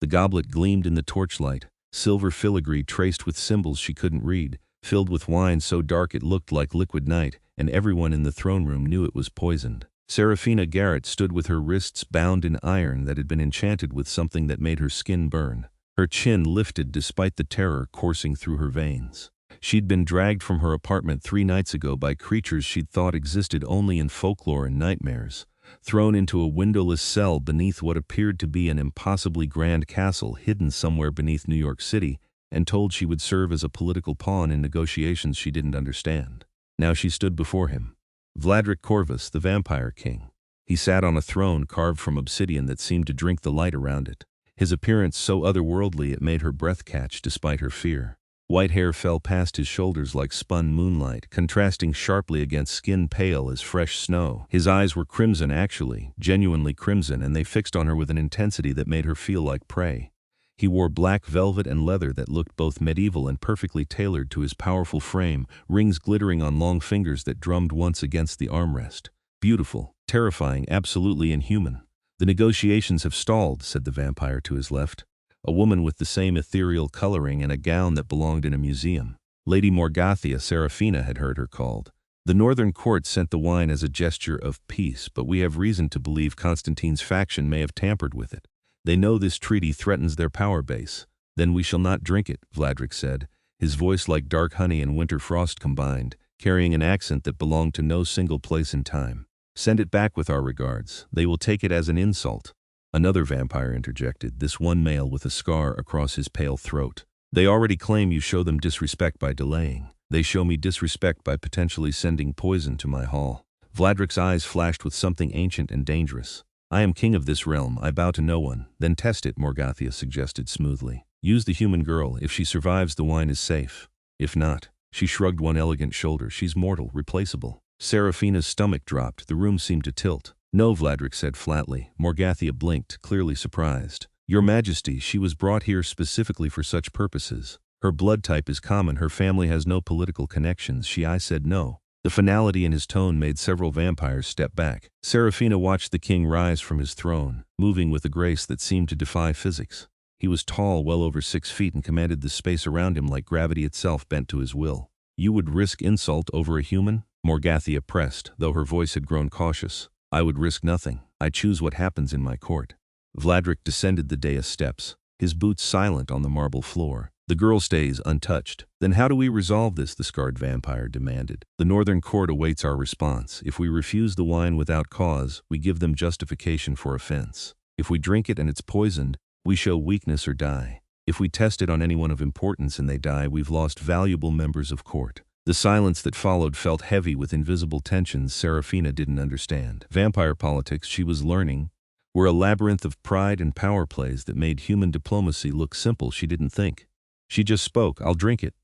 The goblet gleamed in the torchlight, silver filigree traced with symbols she couldn't read, filled with wine so dark it looked like liquid night, and everyone in the throne room knew it was poisoned. Seraphina Garrett stood with her wrists bound in iron that had been enchanted with something that made her skin burn. Her chin lifted despite the terror coursing through her veins. She'd been dragged from her apartment 3 nights ago by creatures she'd thought existed only in folklore and nightmares, thrown into a windowless cell beneath what appeared to be an impossibly grand castle hidden somewhere beneath New York City, and told she would serve as a political pawn in negotiations she didn't understand. Now she stood before him. Vladrik Corvus, the Vampire King. He sat on a throne carved from obsidian that seemed to drink the light around it. His appearance so otherworldly it made her breath catch despite her fear. White hair fell past his shoulders like spun moonlight, contrasting sharply against skin pale as fresh snow. His eyes were crimson actually, genuinely crimson, and they fixed on her with an intensity that made her feel like prey. He wore black velvet and leather that looked both medieval and perfectly tailored to his powerful frame, rings glittering on long fingers that drummed once against the armrest. Beautiful, terrifying, absolutely inhuman. "The negotiations have stalled," said the vampire to his left. A woman with the same ethereal coloring and a gown that belonged in a museum. Lady Morgathia Seraphina had heard her called. "The Northern Court sent the wine as a gesture of peace, but we have reason to believe Constantine's faction may have tampered with it. They know this treaty threatens their power base. Then we shall not drink it," Vladrik said, his voice like dark honey and winter frost combined, carrying an accent that belonged to no single place in time. "Send it back with our regards. They will take it as an insult." Another vampire interjected, this one male with a scar across his pale throat. "They already claim you show them disrespect by delaying. They show me disrespect by potentially sending poison to my hall." Vladrik's eyes flashed with something ancient and dangerous. "I am king of this realm, I bow to no one." "Then test it," Morgathia suggested smoothly. "Use the human girl. If she survives, the wine is safe. If not," she shrugged one elegant shoulder, "she's mortal, replaceable." Seraphina's stomach dropped, the room seemed to tilt. "No," Vladrik said flatly. Morgathia blinked, clearly surprised. "Your Majesty, she was brought here specifically for such purposes. Her blood type is common, her family has no political connections." I said no. The finality in his tone made several vampires step back. Seraphina watched the king rise from his throne, moving with a grace that seemed to defy physics. He was tall, well over 6 feet, and commanded the space around him like gravity itself bent to his will. "You would risk insult over a human?" Morgathia pressed, though her voice had grown cautious. "I would risk nothing. I choose what happens in my court." Vladrik descended the dais steps, his boots silent on the marble floor. "The girl stays untouched." "Then how do we resolve this?" the scarred vampire demanded. "The Northern Court awaits our response. If we refuse the wine without cause, we give them justification for offense. If we drink it and it's poisoned, we show weakness or die. If we test it on anyone of importance and they die, we've lost valuable members of court." The silence that followed felt heavy with invisible tensions Seraphina didn't understand. Vampire politics, she was learning, were a labyrinth of pride and power plays that made human diplomacy look simple. She didn't think. She just spoke. "I'll drink it."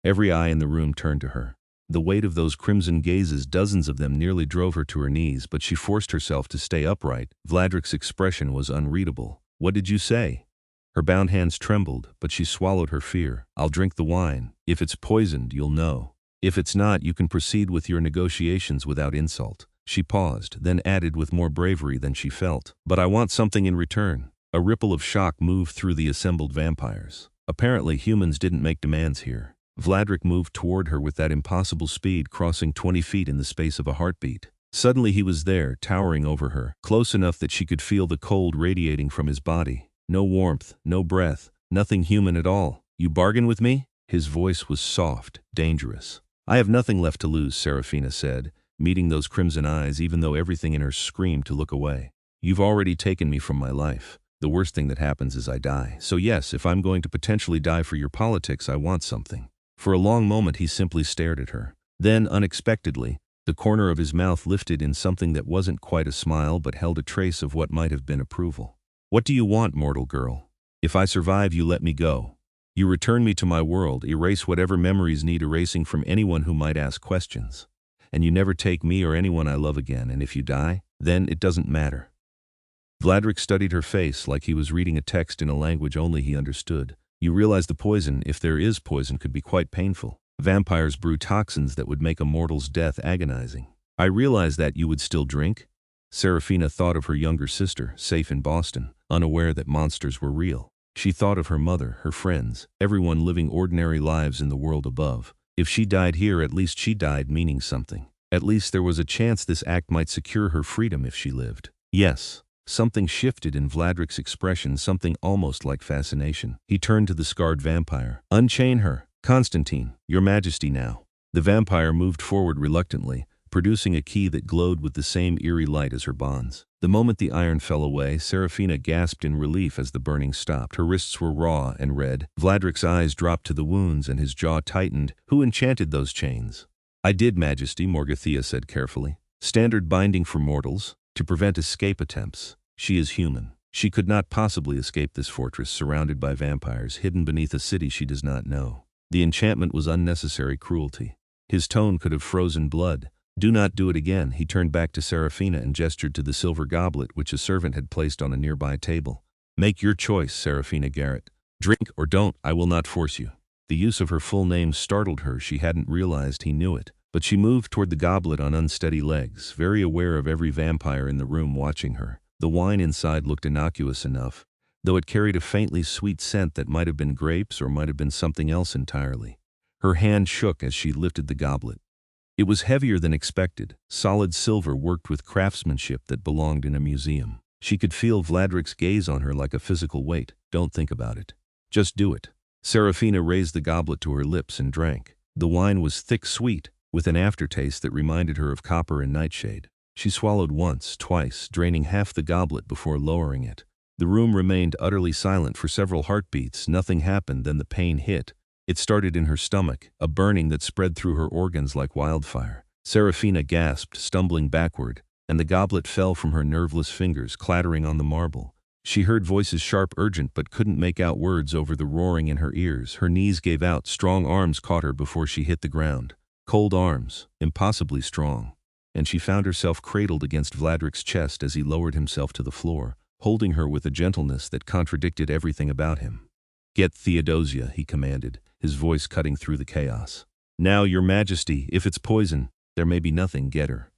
Every eye in the room turned to her. The weight of those crimson gazes, dozens of them, nearly drove her to her knees, but she forced herself to stay upright. Vladrik's expression was unreadable. "What did you say?" Her bound hands trembled, but she swallowed her fear. "I'll drink the wine. If it's poisoned, you'll know. If it's not, you can proceed with your negotiations without insult." She paused, then added with more bravery than she felt, "But I want something in return." A ripple of shock moved through the assembled vampires. Apparently humans didn't make demands here. Vladrik moved toward her with that impossible speed, crossing 20 feet in the space of a heartbeat. Suddenly he was there, towering over her, close enough that she could feel the cold radiating from his body. No warmth, no breath, nothing human at all. "You bargain with me?" His voice was soft, dangerous. "I have nothing left to lose," Seraphina said, meeting those crimson eyes even though everything in her screamed to look away. "You've already taken me from my life. The worst thing that happens is I die. So yes, if I'm going to potentially die for your politics, I want something." For a long moment he simply stared at her. Then, unexpectedly, the corner of his mouth lifted in something that wasn't quite a smile but held a trace of what might have been approval. "What do you want, mortal girl? If I survive, you let me go. You return me to my world, erase whatever memories need erasing from anyone who might ask questions. And you never take me or anyone I love again, and if you die, then it doesn't matter." Vladrik studied her face like he was reading a text in a language only he understood. "You realize the poison, if there is poison, could be quite painful. Vampires brew toxins that would make a mortal's death agonizing." "I realize that. You would still drink?" Seraphina thought of her younger sister, safe in Boston, unaware that monsters were real. She thought of her mother, her friends, everyone living ordinary lives in the world above. If she died here, at least she died meaning something. At least there was a chance this act might secure her freedom if she lived. Yes. Something shifted in Vladrik's expression, something almost like fascination. He turned to the scarred vampire. "Unchain her. Constantine, your majesty now." The vampire moved forward reluctantly, producing a key that glowed with the same eerie light as her bonds. The moment the iron fell away, Seraphina gasped in relief as the burning stopped. Her wrists were raw and red. Vladrik's eyes dropped to the wounds and his jaw tightened. "Who enchanted those chains?" "I did, Majesty," Morgathea said carefully. "Standard binding for mortals, to prevent escape attempts. She is human. She could not possibly escape this fortress surrounded by vampires, hidden beneath a city she does not know. The enchantment was unnecessary cruelty." His tone could have frozen blood. "Do not do it again." He turned back to Seraphina and gestured to the silver goblet which a servant had placed on a nearby table. "Make your choice, Seraphina Garrett. Drink or don't, I will not force you." The use of her full name startled her. She hadn't realized he knew it. But she moved toward the goblet on unsteady legs, very aware of every vampire in the room watching her. The wine inside looked innocuous enough, though it carried a faintly sweet scent that might have been grapes or might have been something else entirely. Her hand shook as she lifted the goblet. It was heavier than expected, solid silver worked with craftsmanship that belonged in a museum. She could feel Vladrik's gaze on her like a physical weight. "Don't think about it. Just do it." Seraphina raised the goblet to her lips and drank. The wine was thick sweet, with an aftertaste that reminded her of copper and nightshade. She swallowed once, twice, draining half the goblet before lowering it. The room remained utterly silent for several heartbeats. Nothing happened, then the pain hit. It started in her stomach, a burning that spread through her organs like wildfire. Seraphina gasped, stumbling backward, and the goblet fell from her nerveless fingers, clattering on the marble. She heard voices sharp, urgent, but couldn't make out words over the roaring in her ears. Her knees gave out, strong arms caught her before she hit the ground. Cold arms, impossibly strong. And she found herself cradled against Vladrik's chest as he lowered himself to the floor, holding her with a gentleness that contradicted everything about him. "Get Theodosia," he commanded, his voice cutting through the chaos. "Now, your majesty, if it's poison, there may be nothing. Get her."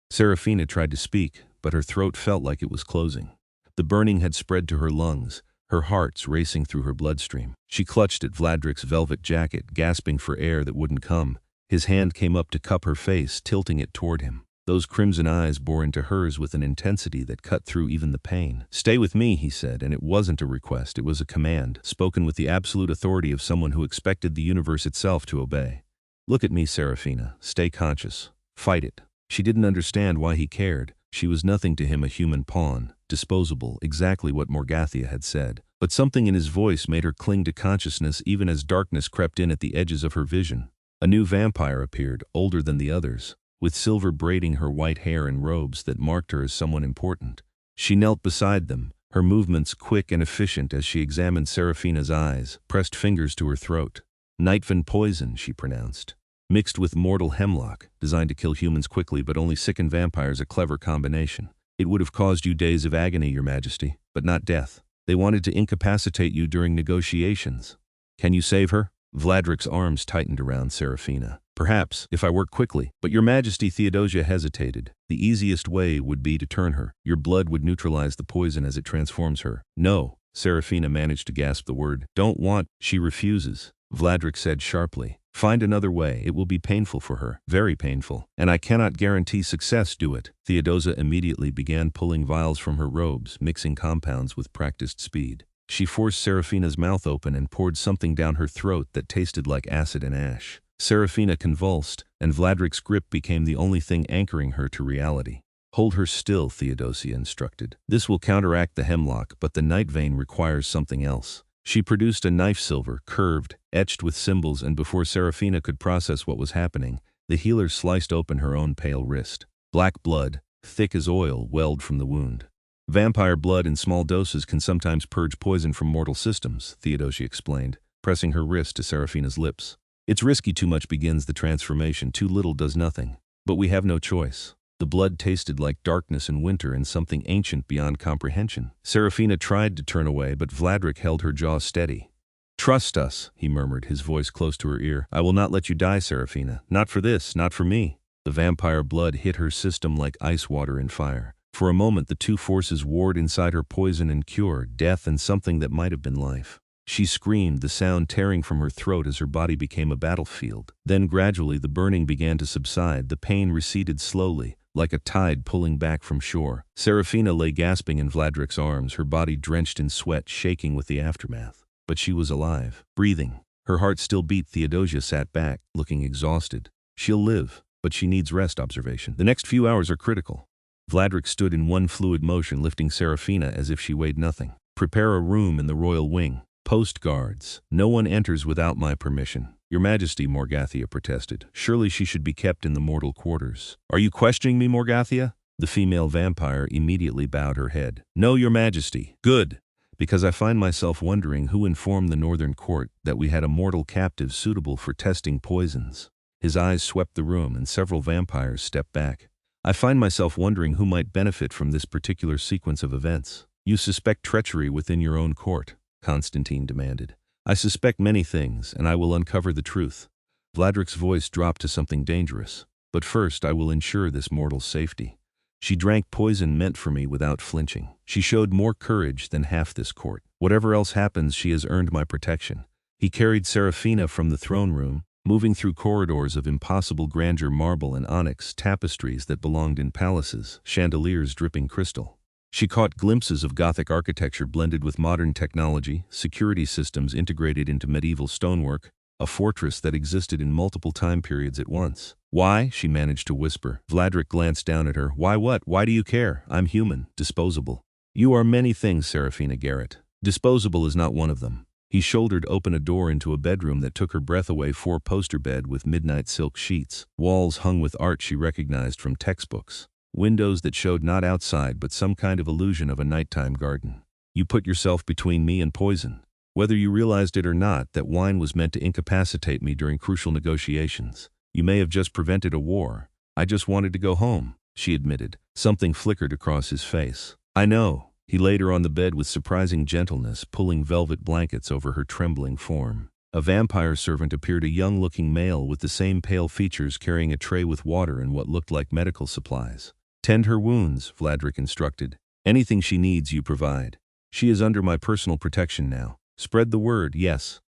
Seraphina tried to speak, but her throat felt like it was closing. The burning had spread to her lungs, her heart's racing through her bloodstream. She clutched at Vladrik's velvet jacket, gasping for air that wouldn't come. His hand came up to cup her face, tilting it toward him. Those crimson eyes bore into hers with an intensity that cut through even the pain. "Stay with me," he said, and it wasn't a request, it was a command, spoken with the absolute authority of someone who expected the universe itself to obey. "Look at me, Seraphina. Stay conscious. Fight it." She didn't understand why he cared. She was nothing to him, a human pawn, disposable, exactly what Morgathea had said. But something in his voice made her cling to consciousness even as darkness crept in at the edges of her vision. A new vampire appeared, older than the others, with silver braiding her white hair and robes that marked her as someone important. She knelt beside them, her movements quick and efficient as she examined Seraphina's eyes, pressed fingers to her throat. "Nightvan poison," she pronounced. "Mixed with mortal hemlock, designed to kill humans quickly but only sicken vampires, a clever combination. It would have caused you days of agony, your majesty, but not death. They wanted to incapacitate you during negotiations. Can you save her?" Vladrik's arms tightened around Seraphina. "Perhaps, if I work quickly. But your majesty," Theodosia hesitated. "The easiest way would be to turn her. Your blood would neutralize the poison as it transforms her." "No," Seraphina managed to gasp the word. "Don't want." "She refuses," Vladrik said sharply. "Find another way. It will be painful for her. Very painful. And I cannot guarantee success. Do it." Theodosia immediately began pulling vials from her robes, mixing compounds with practiced speed. She forced Seraphina's mouth open and poured something down her throat that tasted like acid and ash. Seraphina convulsed, and Vladrik's grip became the only thing anchoring her to reality. "Hold her still," Theodosia instructed. "This will counteract the hemlock, but the night vein requires something else." She produced a knife, silver, curved, etched with symbols, and before Seraphina could process what was happening, the healer sliced open her own pale wrist. Black blood, thick as oil, welled from the wound. "Vampire blood in small doses can sometimes purge poison from mortal systems," Theodosia explained, pressing her wrist to Seraphina's lips. "It's risky. Too much begins the transformation, too little does nothing. But we have no choice." The blood tasted like darkness and winter and something ancient beyond comprehension. Seraphina tried to turn away, but Vladrik held her jaw steady. "Trust us," he murmured, his voice close to her ear. "I will not let you die, Seraphina. Not for this, not for me." The vampire blood hit her system like ice water in fire. For a moment the two forces warred inside her: poison and cure, death and something that might have been life. She screamed, the sound tearing from her throat as her body became a battlefield. Then gradually the burning began to subside, the pain receded slowly, like a tide pulling back from shore. Seraphina lay gasping in Vladrik's arms, her body drenched in sweat, shaking with the aftermath. But she was alive, breathing. Her heart still beat. Theodosia sat back, looking exhausted. She'll live, but she needs rest. Observation. The next few hours are critical. Vladrik stood in one fluid motion, lifting Seraphina as if she weighed nothing. Prepare a room in the royal wing. Post guards. No one enters without my permission. Your Majesty, Morgathia protested. Surely she should be kept in the mortal quarters. Are you questioning me, Morgathia? The female vampire immediately bowed her head. No, Your Majesty. Good. Because I find myself wondering who informed the Northern Court that we had a mortal captive suitable for testing poisons. His eyes swept the room and several vampires stepped back. I find myself wondering who might benefit from this particular sequence of events. You suspect treachery within your own court, Constantine demanded. I suspect many things, and I will uncover the truth. Vladrik's voice dropped to something dangerous. But first I will ensure this mortal's safety. She drank poison meant for me without flinching. She showed more courage than half this court. Whatever else happens, she has earned my protection. He carried Seraphina from the throne room, moving through corridors of impossible grandeur, marble and onyx, tapestries that belonged in palaces, chandeliers dripping crystal. She caught glimpses of Gothic architecture blended with modern technology, security systems integrated into medieval stonework, a fortress that existed in multiple time periods at once. Why? She managed to whisper. Vladrik glanced down at her. Why what? Why do you care? I'm human, disposable. You are many things, Seraphina Garrett. Disposable is not one of them. He shouldered open a door into a bedroom that took her breath away. Four-poster bed with midnight silk sheets. Walls hung with art she recognized from textbooks. Windows that showed not outside but some kind of illusion of a nighttime garden. You put yourself between me and poison. Whether you realized it or not, that wine was meant to incapacitate me during crucial negotiations. You may have just prevented a war. I just wanted to go home, she admitted. Something flickered across his face. I know. He laid her on the bed with surprising gentleness, pulling velvet blankets over her trembling form. A vampire servant appeared, a young-looking male with the same pale features, carrying a tray with water and what looked like medical supplies. Tend her wounds, Vladrik instructed. Anything she needs you provide. She is under my personal protection now. Spread the word, yes.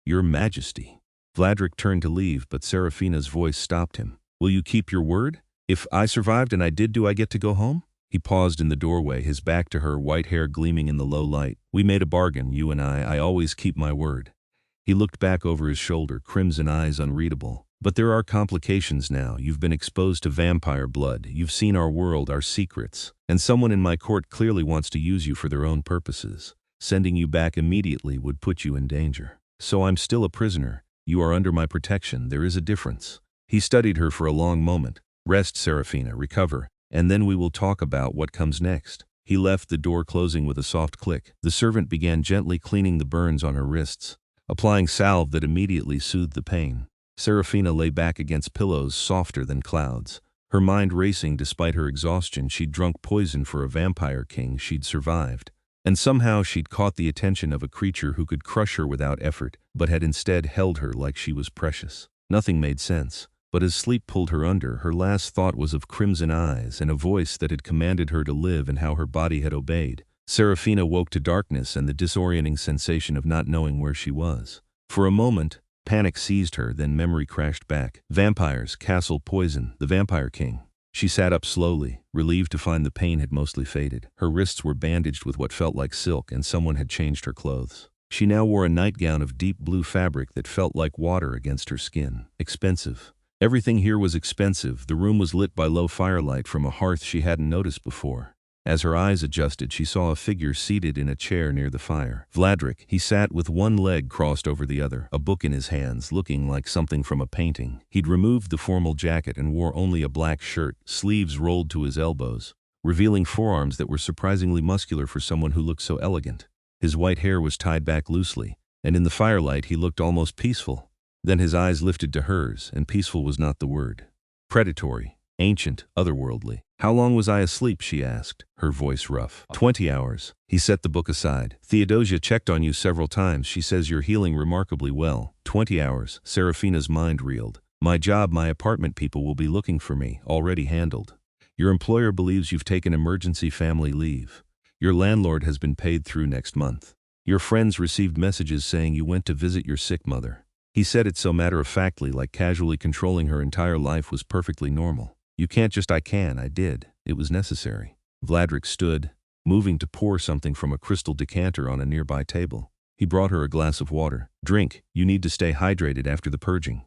Your Majesty. Vladrik turned to leave, but Seraphina's voice stopped him. Will you keep your word? If I survived and I did, do I get to go home? He paused in the doorway, his back to her, white hair gleaming in the low light. We made a bargain, you and I always keep my word. He looked back over his shoulder, crimson eyes unreadable. But there are complications now. You've been exposed to vampire blood. You've seen our world, our secrets. And someone in my court clearly wants to use you for their own purposes. Sending you back immediately would put you in danger. So I'm still a prisoner. You are under my protection. There is a difference. He studied her for a long moment. Rest, Seraphina, recover, and then we will talk about what comes next. He left, the door closing with a soft click. The servant began gently cleaning the burns on her wrists, applying salve that immediately soothed the pain. Seraphina lay back against pillows softer than clouds. Her mind racing despite her exhaustion. She'd drunk poison for a vampire king. She'd survived. And somehow she'd caught the attention of a creature who could crush her without effort, but had instead held her like she was precious. Nothing made sense. But as sleep pulled her under, her last thought was of crimson eyes and a voice that had commanded her to live and how her body had obeyed. Seraphina woke to darkness and the disorienting sensation of not knowing where she was. For a moment, panic seized her, then memory crashed back. Vampires, castle, poison, the Vampire King. She sat up slowly, relieved to find the pain had mostly faded. Her wrists were bandaged with what felt like silk, and someone had changed her clothes. She now wore a nightgown of deep blue fabric that felt like water against her skin. Expensive. Everything here was expensive. The room was lit by low firelight from a hearth she hadn't noticed before. As her eyes adjusted, she saw a figure seated in a chair near the fire. Vladrik. He sat with one leg crossed over the other, a book in his hands, looking like something from a painting. He'd removed the formal jacket and wore only a black shirt, sleeves rolled to his elbows, revealing forearms that were surprisingly muscular for someone who looked so elegant. His white hair was tied back loosely, and in the firelight he looked almost peaceful. Then his eyes lifted to hers, and peaceful was not the word. Predatory, ancient, otherworldly. How long was I asleep, she asked, her voice rough. 20 hours. He set the book aside. Theodosia checked on you several times. She says you're healing remarkably well. 20 hours. Seraphina's mind reeled. My job, my apartment people will be looking for me, already handled. Your employer believes you've taken emergency family leave. Your landlord has been paid through next month. Your friends received messages saying you went to visit your sick mother. He said it so matter-of-factly, like casually controlling her entire life was perfectly normal. You can't just I did. It was necessary. Vladrik stood, moving to pour something from a crystal decanter on a nearby table. He brought her a glass of water. Drink, you need to stay hydrated after the purging.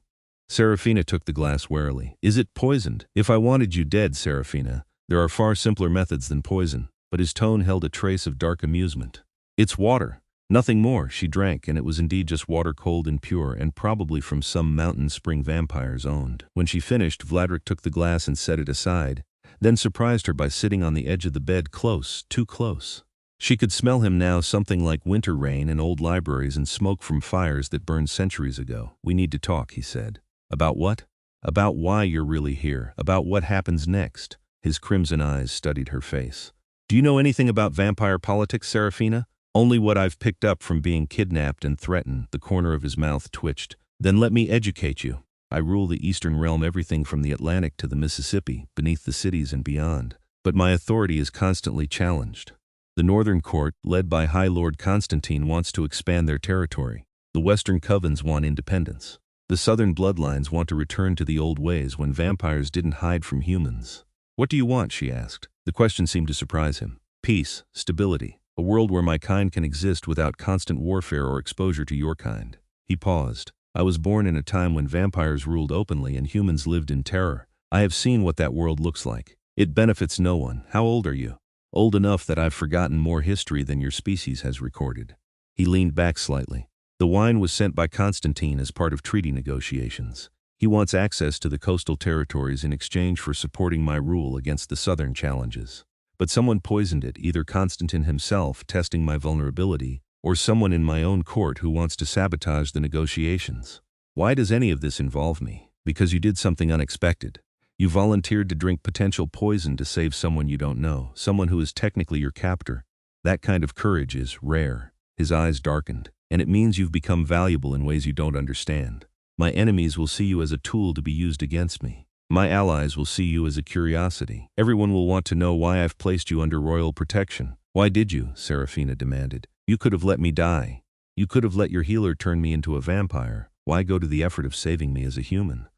Seraphina took the glass warily. Is it poisoned? If I wanted you dead, Seraphina, there are far simpler methods than poison. But his tone held a trace of dark amusement. It's water. Nothing more. She drank, and it was indeed just water, cold and pure, and probably from some mountain spring vampires owned. When she finished, Vladrik took the glass and set it aside, then surprised her by sitting on the edge of the bed close, too close. She could smell him now, something like winter rain and old libraries and smoke from fires that burned centuries ago. We need to talk, he said. About what? About why you're really here, about what happens next. His crimson eyes studied her face. Do you know anything about vampire politics, Seraphina? Only what I've picked up from being kidnapped and threatened. The corner of his mouth twitched. Then let me educate you. I rule the Eastern Realm, everything from the Atlantic to the Mississippi, beneath the cities and beyond. But my authority is constantly challenged. The Northern Court, led by High Lord Constantine, wants to expand their territory. The Western Covens want independence. The Southern bloodlines want to return to the old ways when vampires didn't hide from humans. What do you want? She asked. The question seemed to surprise him. Peace, stability, a world where my kind can exist without constant warfare or exposure to your kind. He paused. I was born in a time when vampires ruled openly and humans lived in terror. I have seen what that world looks like. It benefits no one. How old are you? Old enough that I've forgotten more history than your species has recorded. He leaned back slightly. The wine was sent by Constantine as part of treaty negotiations. He wants access to the coastal territories in exchange for supporting my rule against the southern challenges. But someone poisoned it, either Constantine himself testing my vulnerability, or someone in my own court who wants to sabotage the negotiations. Why does any of this involve me? Because you did something unexpected. You volunteered to drink potential poison to save someone you don't know, someone who is technically your captor. That kind of courage is rare. His eyes darkened. And it means you've become valuable in ways you don't understand. My enemies will see you as a tool to be used against me. My allies will see you as a curiosity. Everyone will want to know why I've placed you under royal protection. Why did you? Seraphina demanded. You could have let me die. You could have let your healer turn me into a vampire. Why go to the effort of saving me as a human?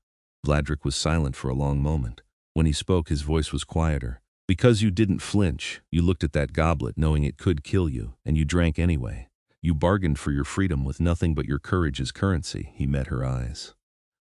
Vladrik was silent for a long moment. When he spoke, his voice was quieter. Because you didn't flinch. You looked at that goblet knowing it could kill you, and you drank anyway. You bargained for your freedom with nothing but your courage as currency. He met her eyes.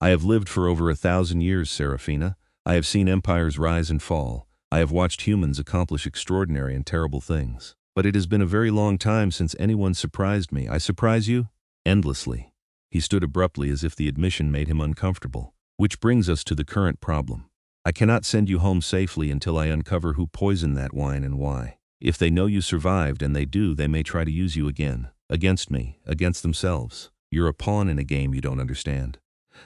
I have lived for over 1,000 years, Seraphina. I have seen empires rise and fall. I have watched humans accomplish extraordinary and terrible things. But it has been a very long time since anyone surprised me. I surprise you? Endlessly. He stood abruptly as if the admission made him uncomfortable. Which brings us to the current problem. I cannot send you home safely until I uncover who poisoned that wine and why. If they know you survived, and they do, they may try to use you again. Against me, against themselves. You're a pawn in a game you don't understand.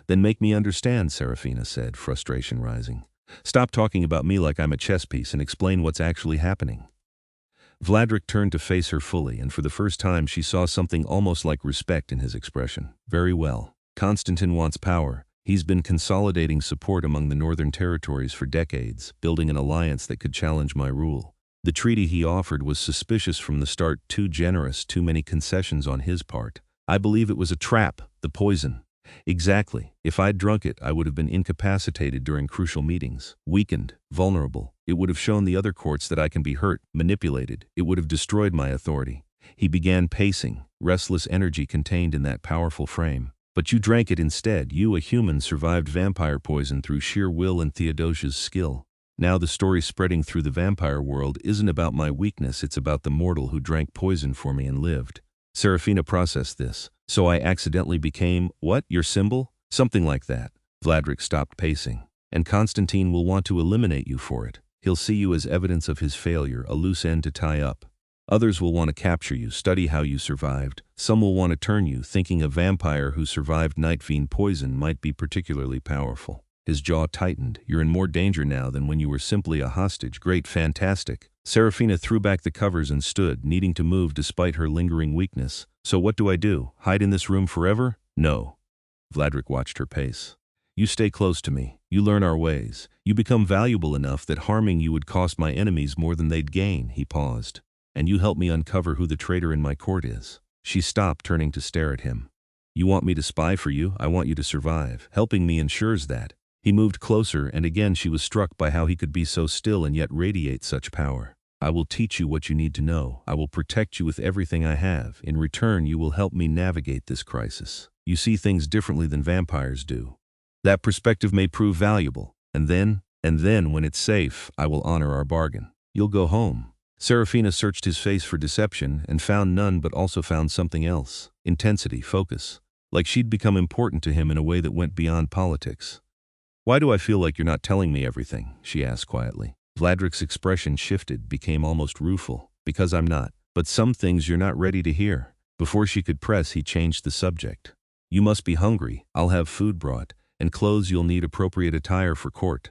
Then make me understand, Seraphina said, frustration rising. Stop talking about me like I'm a chess piece and explain what's actually happening. Vladrik turned to face her fully, and for the first time she saw something almost like respect in his expression. Very well. Constantine wants power. He's been consolidating support among the northern territories for decades, building an alliance that could challenge my rule. The treaty he offered was suspicious from the start, too generous, too many concessions on his part. I believe it was a trap, the poison. Exactly. If I'd drunk it, I would have been incapacitated during crucial meetings, weakened, vulnerable. It would have shown the other courts that I can be hurt, manipulated. It would have destroyed my authority. He began pacing, restless energy contained in that powerful frame. But you drank it instead. You, a human, survived vampire poison through sheer will and Theodosia's skill. Now the story spreading through the vampire world isn't about my weakness, it's about the mortal who drank poison for me and lived. Seraphina processed this. So I accidentally became, what, your symbol? Something like that. Vladrik stopped pacing. And Constantine will want to eliminate you for it. He'll see you as evidence of his failure, a loose end to tie up. Others will want to capture you, study how you survived. Some will want to turn you, thinking a vampire who survived night fiend poison might be particularly powerful. His jaw tightened. You're in more danger now than when you were simply a hostage. Great, fantastic. Seraphina threw back the covers and stood, needing to move despite her lingering weakness. So what do I do? Hide in this room forever? No. Vladrik watched her pace. You stay close to me. You learn our ways. You become valuable enough that harming you would cost my enemies more than they'd gain." He paused. "And you help me uncover who the traitor in my court is." She stopped, turning to stare at him. "You want me to spy for you? I want you to survive. Helping me ensures that." He moved closer, and again she was struck by how he could be so still and yet radiate such power. "I will teach you what you need to know. I will protect you with everything I have. In return, you will help me navigate this crisis. You see things differently than vampires do. That perspective may prove valuable. And then, when it's safe, I will honor our bargain. You'll go home." Seraphina searched his face for deception and found none, but also found something else. Intensity, focus. Like she'd become important to him in a way that went beyond politics. "Why do I feel like you're not telling me everything?" she asked quietly. Vladrik's expression shifted, became almost rueful. "Because I'm not. But some things you're not ready to hear." Before she could press, he changed the subject. "You must be hungry. I'll have food brought. And clothes you'll need appropriate attire for court.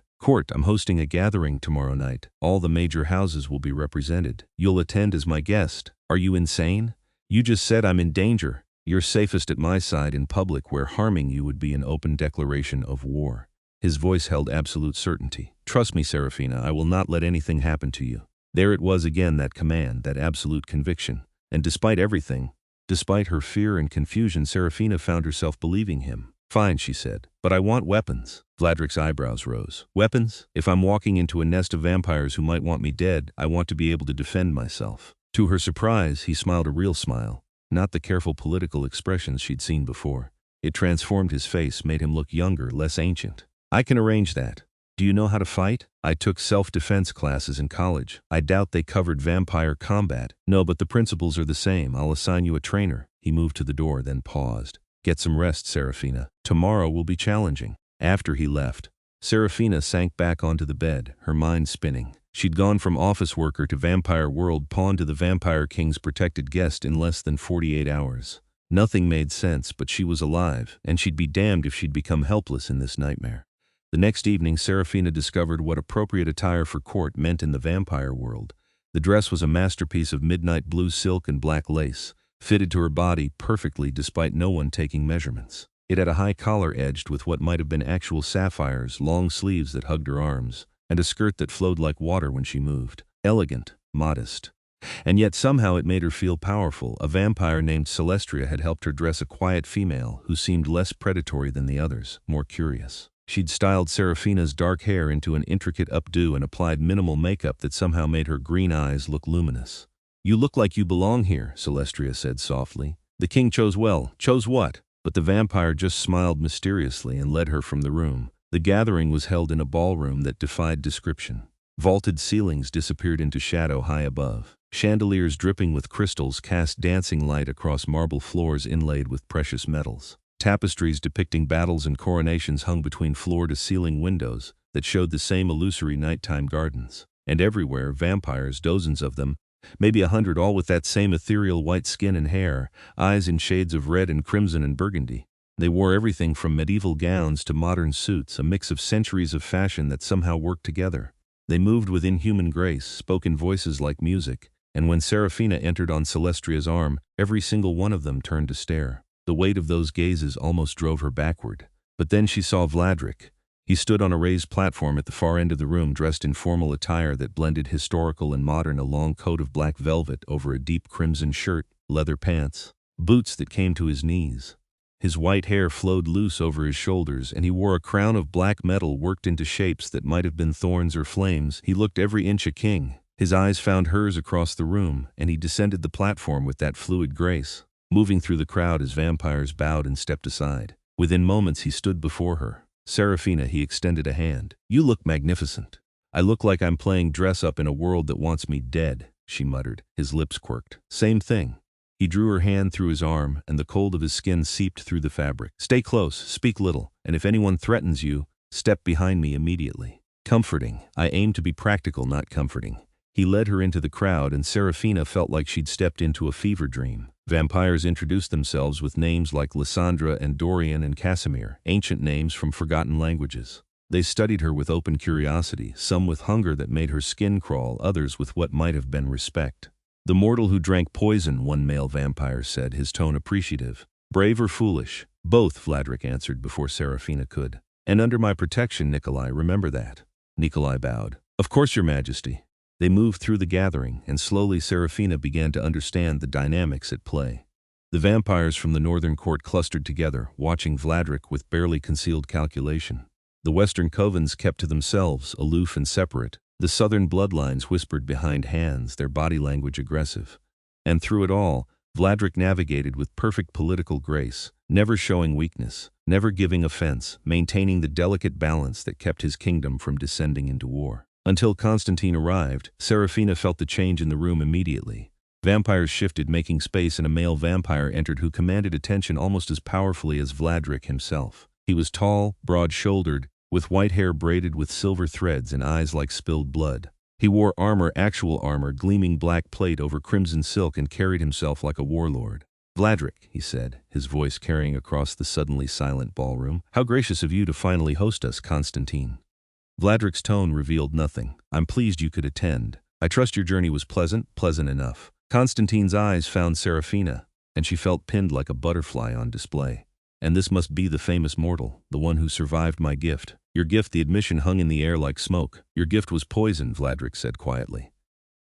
I'm hosting a gathering tomorrow night. All the major houses will be represented. You'll attend as my guest. Are you insane? You just said I'm in danger. You're safest at my side in public, where harming you would be an open declaration of war." His voice held absolute certainty. "Trust me, Seraphina, I will not let anything happen to you." There it was again, that command, that absolute conviction. And despite everything, despite her fear and confusion, Seraphina found herself believing him. "Fine," she said, "but I want weapons." Vladrik's eyebrows rose. "Weapons? If I'm walking into a nest of vampires who might want me dead, I want to be able to defend myself." To her surprise, he smiled a real smile, not the careful political expressions she'd seen before. It transformed his face, made him look younger, less ancient. "I can arrange that. Do you know how to fight?" "I took self-defense classes in college. I doubt they covered vampire combat." "No, but the principles are the same. I'll assign you a trainer." He moved to the door, then paused. "Get some rest, Seraphina. Tomorrow will be challenging." After he left, Seraphina sank back onto the bed, her mind spinning. She'd gone from office worker to vampire world pawn to the Vampire King's protected guest in less than 48 hours. Nothing made sense, but she was alive, and she'd be damned if she'd become helpless in this nightmare. The next evening, Seraphina discovered what appropriate attire for court meant in the vampire world. The dress was a masterpiece of midnight blue silk and black lace, fitted to her body perfectly despite no one taking measurements. It had a high collar edged with what might have been actual sapphires, long sleeves that hugged her arms, and a skirt that flowed like water when she moved. Elegant, modest. And yet somehow it made her feel powerful. A vampire named Celestria had helped her dress a quiet female who seemed less predatory than the others, more curious. She'd styled Seraphina's dark hair into an intricate updo and applied minimal makeup that somehow made her green eyes look luminous. "You look like you belong here," Celestria said softly. "The king chose well." "Chose what?" But the vampire just smiled mysteriously and led her from the room. The gathering was held in a ballroom that defied description. Vaulted ceilings disappeared into shadow high above. Chandeliers dripping with crystals cast dancing light across marble floors inlaid with precious metals. Tapestries depicting battles and coronations hung between floor-to-ceiling windows that showed the same illusory nighttime gardens. And everywhere, vampires, dozens of them, maybe 100, all with that same ethereal white skin and hair, eyes in shades of red and crimson and burgundy. They wore everything from medieval gowns to modern suits, a mix of centuries of fashion that somehow worked together. They moved with inhuman grace, spoke in voices like music, and when Seraphina entered on Celestria's arm, every single one of them turned to stare. The weight of those gazes almost drove her backward. But then she saw Vladrik. He stood on a raised platform at the far end of the room, dressed in formal attire that blended historical and modern, a long coat of black velvet over a deep crimson shirt, leather pants, boots that came to his knees. His white hair flowed loose over his shoulders, and he wore a crown of black metal worked into shapes that might have been thorns or flames. He looked every inch a king. His eyes found hers across the room, and he descended the platform with that fluid grace, moving through the crowd as vampires bowed and stepped aside. Within moments he stood before her. "Seraphina," he extended a hand. "You look magnificent." "I look like I'm playing dress-up in a world that wants me dead," she muttered. His lips quirked. "Same thing." He drew her hand through his arm, and the cold of his skin seeped through the fabric. "Stay close, speak little, and if anyone threatens you, step behind me immediately." Comforting. I aim to be practical, not comforting. He led her into the crowd, and Seraphina felt like she'd stepped into a fever dream. Vampires introduced themselves with names like Lysandra and Dorian and Casimir, ancient names from forgotten languages. They studied her with open curiosity, some with hunger that made her skin crawl, others with what might have been respect. "The mortal who drank poison," one male vampire said, his tone appreciative. "Brave or foolish?" "Both," Vladrik answered before Seraphina could. And under my protection, Nikolai, remember that. Nikolai bowed. Of course, Your Majesty. They moved through the gathering, and slowly Seraphina began to understand the dynamics at play. The vampires from the northern court clustered together, watching Vladrik with barely concealed calculation. The western covens kept to themselves, aloof and separate. The southern bloodlines whispered behind hands, their body language aggressive. And through it all, Vladrik navigated with perfect political grace, never showing weakness, never giving offense, maintaining the delicate balance that kept his kingdom from descending into war. Until Constantine arrived, Seraphina felt the change in the room immediately. Vampires shifted, making space, and a male vampire entered who commanded attention almost as powerfully as Vladrik himself. He was tall, broad-shouldered, with white hair braided with silver threads and eyes like spilled blood. He wore armor, actual armor, gleaming black plate over crimson silk, and carried himself like a warlord. "Vladrik," he said, his voice carrying across the suddenly silent ballroom. "How gracious of you to finally host us, Constantine." Vladrik's tone revealed nothing. "I'm pleased you could attend. I trust your journey was pleasant enough." Constantine's eyes found Seraphina, and she felt pinned like a butterfly on display. "And this must be the famous mortal, the one who survived my gift." "Your gift?" The admission hung in the air like smoke. "Your gift was poison," Vladrik said quietly.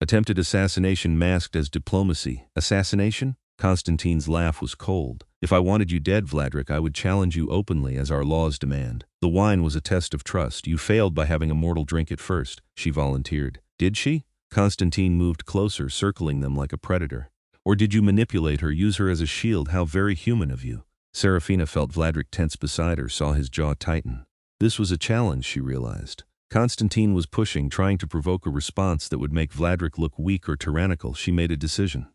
"Attempted assassination masked as diplomacy." "Assassination?" Constantine's laugh was cold. "If I wanted you dead, Vladrik, I would challenge you openly as our laws demand. The wine was a test of trust. You failed by having a mortal drink it first," she volunteered. "Did she?" Constantine moved closer, circling them like a predator. "Or did you manipulate her, use her as a shield? How very human of you." Seraphina felt Vladrik tense beside her, saw his jaw tighten. This was a challenge, she realized. Constantine was pushing, trying to provoke a response that would make Vladrik look weak or tyrannical. She made a decision.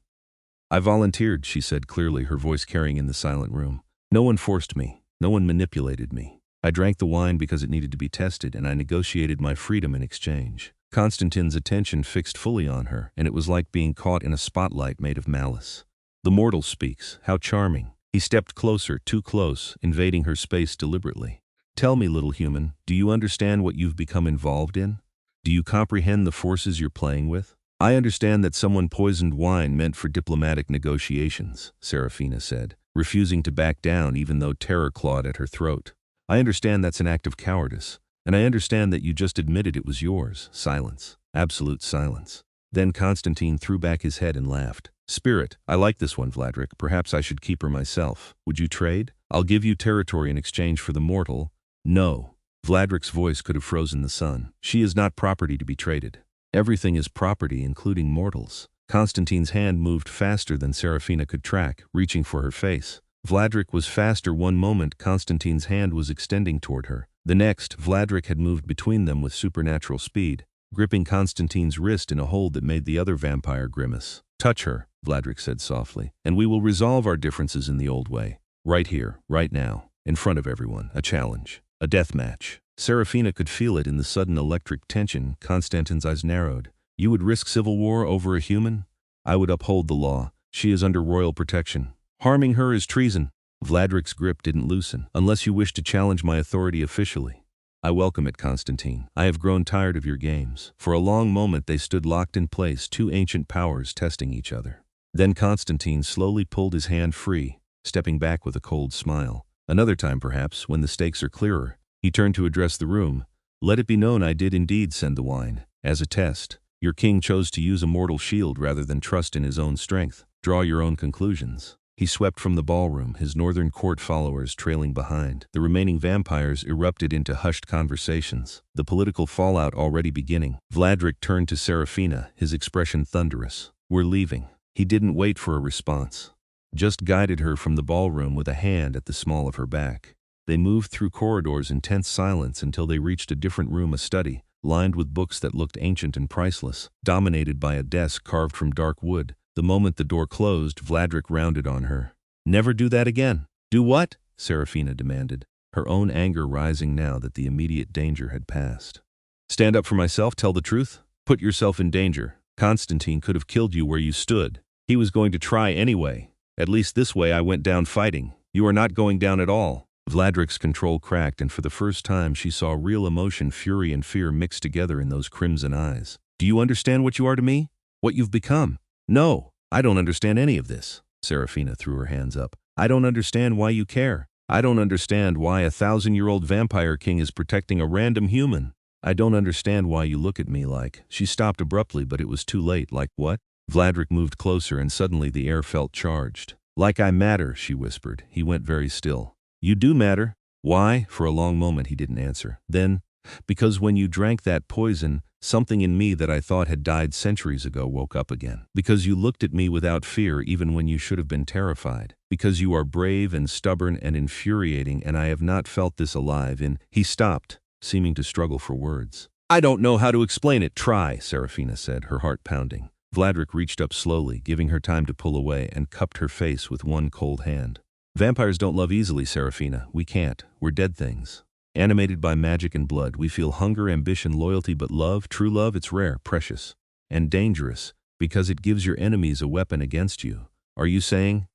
"I volunteered," she said clearly, her voice carrying in the silent room. "No one forced me. No one manipulated me. I drank the wine because it needed to be tested, and I negotiated my freedom in exchange." Constantine's attention fixed fully on her, and it was like being caught in a spotlight made of malice. "The mortal speaks. How charming." He stepped closer, too close, invading her space deliberately. "Tell me, little human, do you understand what you've become involved in? Do you comprehend the forces you're playing with?" "I understand that someone poisoned wine meant for diplomatic negotiations," Seraphina said, refusing to back down even though terror clawed at her throat. "I understand that's an act of cowardice, and I understand that you just admitted it was yours." Silence. Absolute silence. Then Constantine threw back his head and laughed. "Spirit, I like this one, Vladrik. Perhaps I should keep her myself. Would you trade? I'll give you territory in exchange for the mortal." "No." Vladrik's voice could have frozen the sun. "She is not property to be traded. Everything is property, including mortals." Constantine's hand moved faster than Seraphina could track, reaching for her face. Vladrik was faster. One moment, Constantine's hand was extending toward her. The next, Vladrik had moved between them with supernatural speed, gripping Constantine's wrist in a hold that made the other vampire grimace. "Touch her," Vladrik said softly, "and we will resolve our differences in the old way. Right here, right now, in front of everyone. A challenge. A death match." Seraphina could feel it in the sudden electric tension. Constantine's eyes narrowed. "You would risk civil war over a human?" "I would uphold the law. She is under royal protection. Harming her is treason." Vladrik's grip didn't loosen. "Unless you wish to challenge my authority officially." "I welcome it, Constantine. I have grown tired of your games." For a long moment they stood locked in place, two ancient powers testing each other. Then Constantine slowly pulled his hand free, stepping back with a cold smile. "Another time, perhaps, when the stakes are clearer." He turned to address the room. "Let it be known I did indeed send the wine. As a test. Your king chose to use a mortal shield rather than trust in his own strength. Draw your own conclusions." He swept from the ballroom, his northern court followers trailing behind. The remaining vampires erupted into hushed conversations, the political fallout already beginning. Vladrik turned to Seraphina, his expression thunderous. "We're leaving." He didn't wait for a response, just guided her from the ballroom with a hand at the small of her back. They moved through corridors in tense silence until they reached a different room, a study, lined with books that looked ancient and priceless, dominated by a desk carved from dark wood. The moment the door closed, Vladrik rounded on her. "Never do that again." "Do what?" Seraphina demanded, her own anger rising now that the immediate danger had passed. "Stand up for myself, tell the truth. Put yourself in danger. Constantine could have killed you where you stood. He was going to try anyway. At least this way I went down fighting. You are not going down at all." Vladrik's control cracked, and for the first time she saw real emotion, fury and fear mixed together in those crimson eyes. "Do you understand what you are to me? What you've become?" "No, I don't understand any of this." Seraphina threw her hands up. "I don't understand why you care. I don't understand why a 1,000-year-old vampire king is protecting a random human. I don't understand why you look at me like." She stopped abruptly, but it was too late. "Like what?" Vladrik moved closer and suddenly the air felt charged. "Like I matter," she whispered. He went very still. "You do matter." "Why?" For a long moment he didn't answer. Then, "Because when you drank that poison, something in me that I thought had died centuries ago woke up again. Because you looked at me without fear even when you should have been terrified. Because you are brave and stubborn and infuriating, and I have not felt this alive in—" He stopped, seeming to struggle for words. "I don't know how to explain it." "Try," Seraphina said, her heart pounding. Vladrik reached up slowly, giving her time to pull away, and cupped her face with one cold hand. "Vampires don't love easily, Seraphina. We can't. We're dead things. Animated by magic and blood, we feel hunger, ambition, loyalty, but love, true love, it's rare, precious, and dangerous, because it gives your enemies a weapon against you. Are you saying?"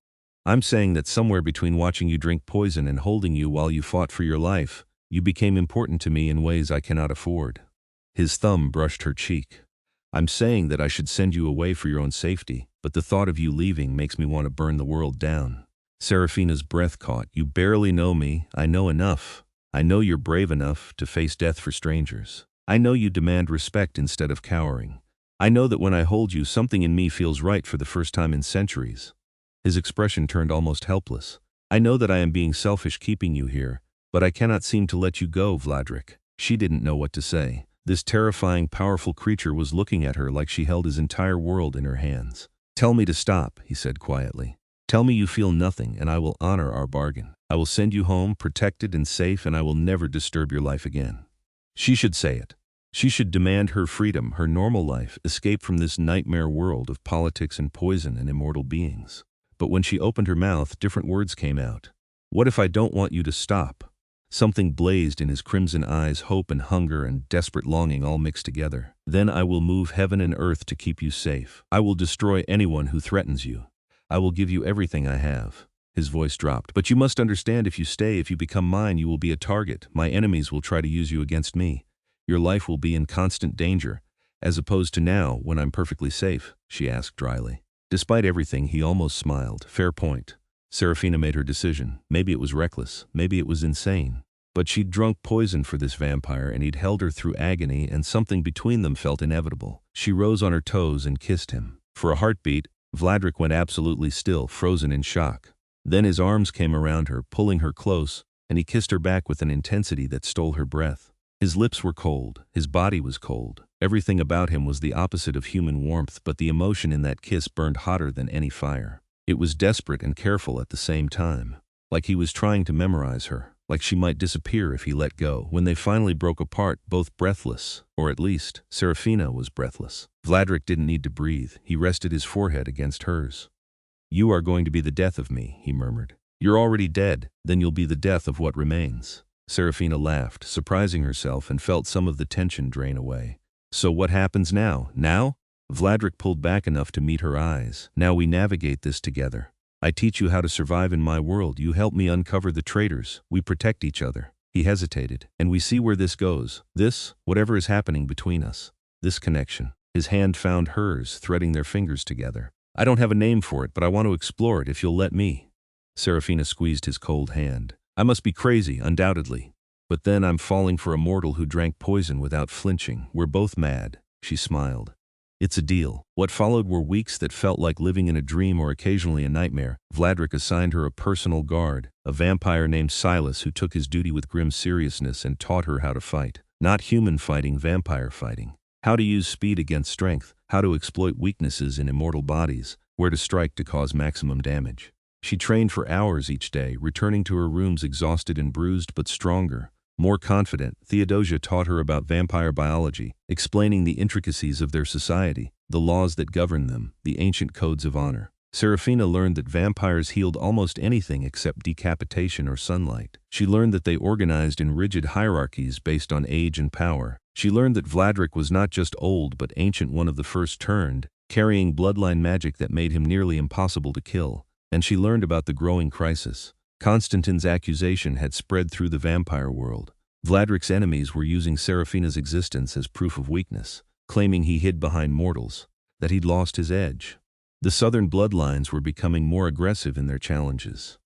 "I'm saying that somewhere between watching you drink poison and holding you while you fought for your life, you became important to me in ways I cannot afford." His thumb brushed her cheek. "I'm saying that I should send you away for your own safety, but the thought of you leaving makes me want to burn the world down." Seraphina's breath caught. "You barely know me. I know enough. I know you're brave enough to face death for strangers. I know you demand respect instead of cowering. I know that when I hold you, something in me feels right for the first time in centuries." His expression turned almost helpless. "I know that I am being selfish keeping you here, but I cannot seem to let you go, Vladrik." She didn't know what to say. This terrifying, powerful creature was looking at her like she held his entire world in her hands. "Tell me to stop," he said quietly. "Tell me you feel nothing, and I will honor our bargain. I will send you home, protected and safe, and I will never disturb your life again." She should say it. She should demand her freedom, her normal life, escape from this nightmare world of politics and poison and immortal beings. But when she opened her mouth, different words came out. "What if I don't want you to stop?" Something blazed in his crimson eyes, hope and hunger and desperate longing all mixed together. "Then I will move heaven and earth to keep you safe. I will destroy anyone who threatens you. I will give you everything I have." His voice dropped. "But you must understand, if you stay, if you become mine, you will be a target. My enemies will try to use you against me. Your life will be in constant danger, as opposed to now, when I'm perfectly safe," she asked dryly. Despite everything, he almost smiled. Fair point. Seraphina made her decision. Maybe it was reckless. Maybe it was insane. But she'd drunk poison for this vampire, and he'd held her through agony, and something between them felt inevitable. She rose on her toes and kissed him. For a heartbeat, Vladrik went absolutely still, frozen in shock. Then his arms came around her, pulling her close, and he kissed her back with an intensity that stole her breath. His lips were cold. His body was cold. Everything about him was the opposite of human warmth, but the emotion in that kiss burned hotter than any fire. It was desperate and careful at the same time. Like he was trying to memorize her. Like she might disappear if he let go. When they finally broke apart, both breathless, or at least, Seraphina was breathless. Vladrik didn't need to breathe. He rested his forehead against hers. "You are going to be the death of me," he murmured. "You're already dead, then you'll be the death of what remains." Seraphina laughed, surprising herself, and felt some of the tension drain away. "So what happens now?" "Now?" Vladrik pulled back enough to meet her eyes. "Now we navigate this together. I teach you how to survive in my world. You help me uncover the traitors. We protect each other." He hesitated. "And we see where this goes. This, whatever is happening between us. This connection." His hand found hers, threading their fingers together. "I don't have a name for it, but I want to explore it if you'll let me." Seraphina squeezed his cold hand. "I must be crazy, undoubtedly. But then I'm falling for a mortal who drank poison without flinching. We're both mad." She smiled. "It's a deal." What followed were weeks that felt like living in a dream or occasionally a nightmare. Vladrik assigned her a personal guard, a vampire named Silas who took his duty with grim seriousness and taught her how to fight. Not human fighting, vampire fighting. How to use speed against strength, how to exploit weaknesses in immortal bodies, where to strike to cause maximum damage. She trained for hours each day, returning to her rooms exhausted and bruised but stronger. More confident, Theodosia taught her about vampire biology, explaining the intricacies of their society, the laws that govern them, the ancient codes of honor. Seraphina learned that vampires healed almost anything except decapitation or sunlight. She learned that they organized in rigid hierarchies based on age and power. She learned that Vladrik was not just old but ancient, one of the first turned, carrying bloodline magic that made him nearly impossible to kill. And she learned about the growing crisis. Constantine's accusation had spread through the vampire world. Vladrik's enemies were using Seraphina's existence as proof of weakness, claiming he hid behind mortals, that he'd lost his edge. The southern bloodlines were becoming more aggressive in their challenges.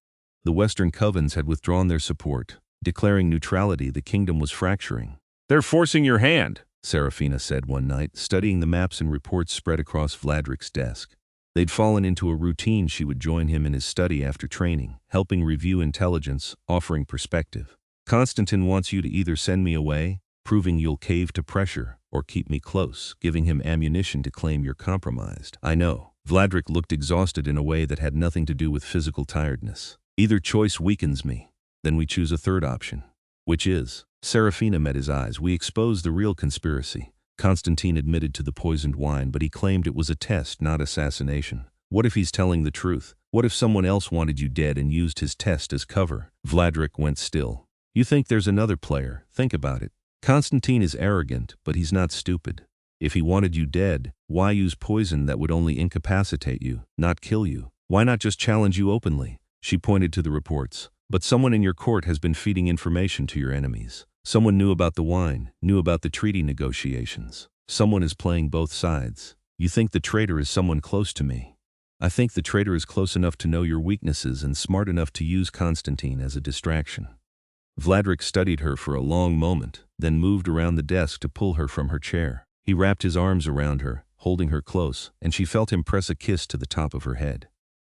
The Western covens had withdrawn their support. Declaring neutrality, the kingdom was fracturing. "They're forcing your hand," Seraphina said one night, studying the maps and reports spread across Vladrik's desk. They'd fallen into a routine. She would join him in his study after training, helping review intelligence, offering perspective. "Constantine wants you to either send me away, proving you'll cave to pressure, or keep me close, giving him ammunition to claim you're compromised." "I know." Vladrik looked exhausted in a way that had nothing to do with physical tiredness. "Either choice weakens me. Then we choose a third option." "Which is?" Seraphina met his eyes. "We expose the real conspiracy." Constantine admitted to the poisoned wine, but he claimed it was a test, not assassination. "What if he's telling the truth? What if someone else wanted you dead and used his test as cover?" Vladrik went still. "You think there's another player? Think about it. Constantine is arrogant, but he's not stupid. If he wanted you dead, why use poison that would only incapacitate you, not kill you? Why not just challenge you openly?" She pointed to the reports. "But someone in your court has been feeding information to your enemies. Someone knew about the wine, knew about the treaty negotiations. Someone is playing both sides. You think the traitor is someone close to me. I think the traitor is close enough to know your weaknesses and smart enough to use Constantine as a distraction." Vladrik studied her for a long moment, then moved around the desk to pull her from her chair. He wrapped his arms around her, holding her close, and she felt him press a kiss to the top of her head.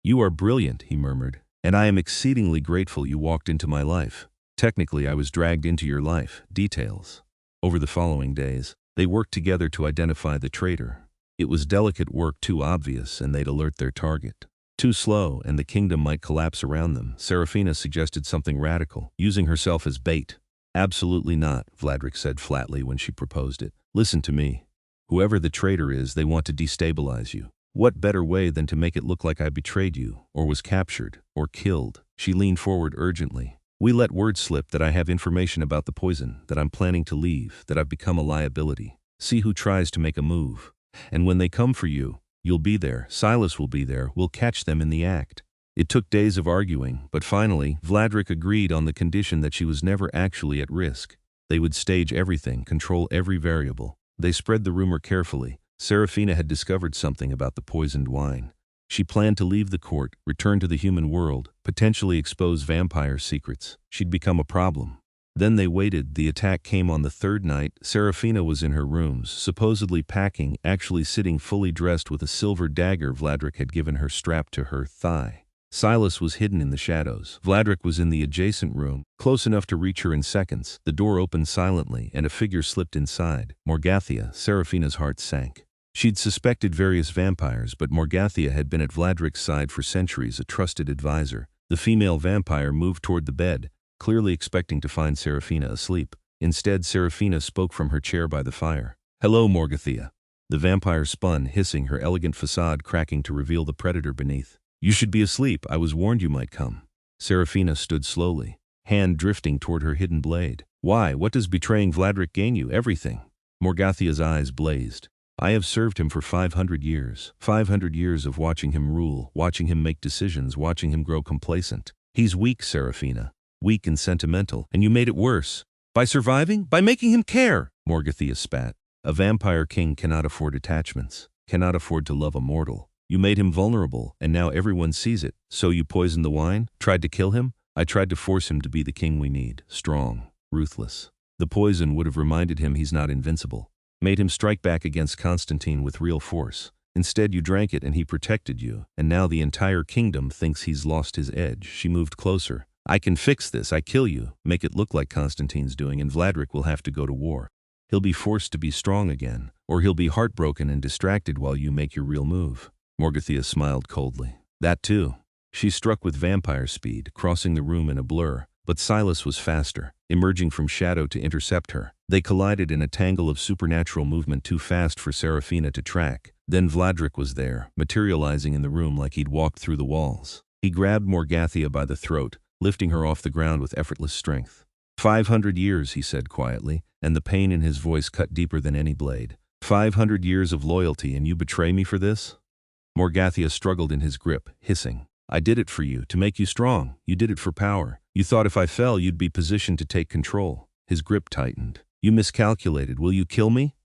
"You are brilliant," he murmured, "and I am exceedingly grateful you walked into my life. Technically, I was dragged into your life." Details. Over the following days, they worked together to identify the traitor. It was delicate work, too obvious, and they'd alert their target. Too slow, and the kingdom might collapse around them. Seraphina suggested something radical, using herself as bait. "Absolutely not," Vladrik said flatly when she proposed it. "Listen to me. Whoever the traitor is, they want to destabilize you. What better way than to make it look like I betrayed you, or was captured, or killed?" She leaned forward urgently. "We let word slip that I have information about the poison, that I'm planning to leave, that I've become a liability. See who tries to make a move. And when they come for you, you'll be there. Silas will be there. We'll catch them in the act." It took days of arguing, but finally, Vladrik agreed on the condition that she was never actually at risk. They would stage everything, control every variable. They spread the rumor carefully. Seraphina had discovered something about the poisoned wine. She planned to leave the court, return to the human world, potentially expose vampire secrets. She'd become a problem. Then they waited. The attack came on the third night. Seraphina was in her rooms, supposedly packing, actually sitting fully dressed with a silver dagger Vladrik had given her strapped to her thigh. Silas was hidden in the shadows. Vladrik was in the adjacent room, close enough to reach her in seconds. The door opened silently, and a figure slipped inside. Morgathia. Seraphina's heart sank. She'd suspected various vampires, but Morgathia had been at Vladrik's side for centuries, a trusted advisor. The female vampire moved toward the bed, clearly expecting to find Seraphina asleep. Instead, Seraphina spoke from her chair by the fire. "Hello, Morgathia." The vampire spun, hissing, her elegant facade cracking to reveal the predator beneath. "You should be asleep. I was warned you might come." Seraphina stood slowly, hand drifting toward her hidden blade. "Why? What does betraying Vladrik gain you?" "Everything." Morgathia's eyes blazed. "I have served him for 500 years. 500 years of watching him rule, watching him make decisions, watching him grow complacent. He's weak, Seraphina. Weak and sentimental. And you made it worse. By surviving? By making him care!" Morgathia spat. "A vampire king cannot afford attachments, cannot afford to love a mortal. You made him vulnerable, and now everyone sees it. So you poisoned the wine? Tried to kill him?" "I tried to force him to be the king we need. Strong. Ruthless. The poison would have reminded him he's not invincible. Made him strike back against Constantine with real force. Instead, you drank it and he protected you, and now the entire kingdom thinks he's lost his edge." She moved closer. "I can fix this. I kill you, make it look like Constantine's doing, and Vladrik will have to go to war. He'll be forced to be strong again, or he'll be heartbroken and distracted while you make your real move." Morgathia smiled coldly. "That too." She struck with vampire speed, crossing the room in a blur, but Silas was faster, emerging from shadow to intercept her. They collided in a tangle of supernatural movement too fast for Seraphina to track. Then Vladrik was there, materializing in the room like he'd walked through the walls. He grabbed Morgathia by the throat, lifting her off the ground with effortless strength. 500 years, he said quietly, and the pain in his voice cut deeper than any blade. 500 years of loyalty, and you betray me for this?" Morgathia struggled in his grip, hissing. "I did it for you, to make you strong. You did it for power. You thought if I fell, you'd be positioned to take control." His grip tightened. "You miscalculated. Will you kill me?"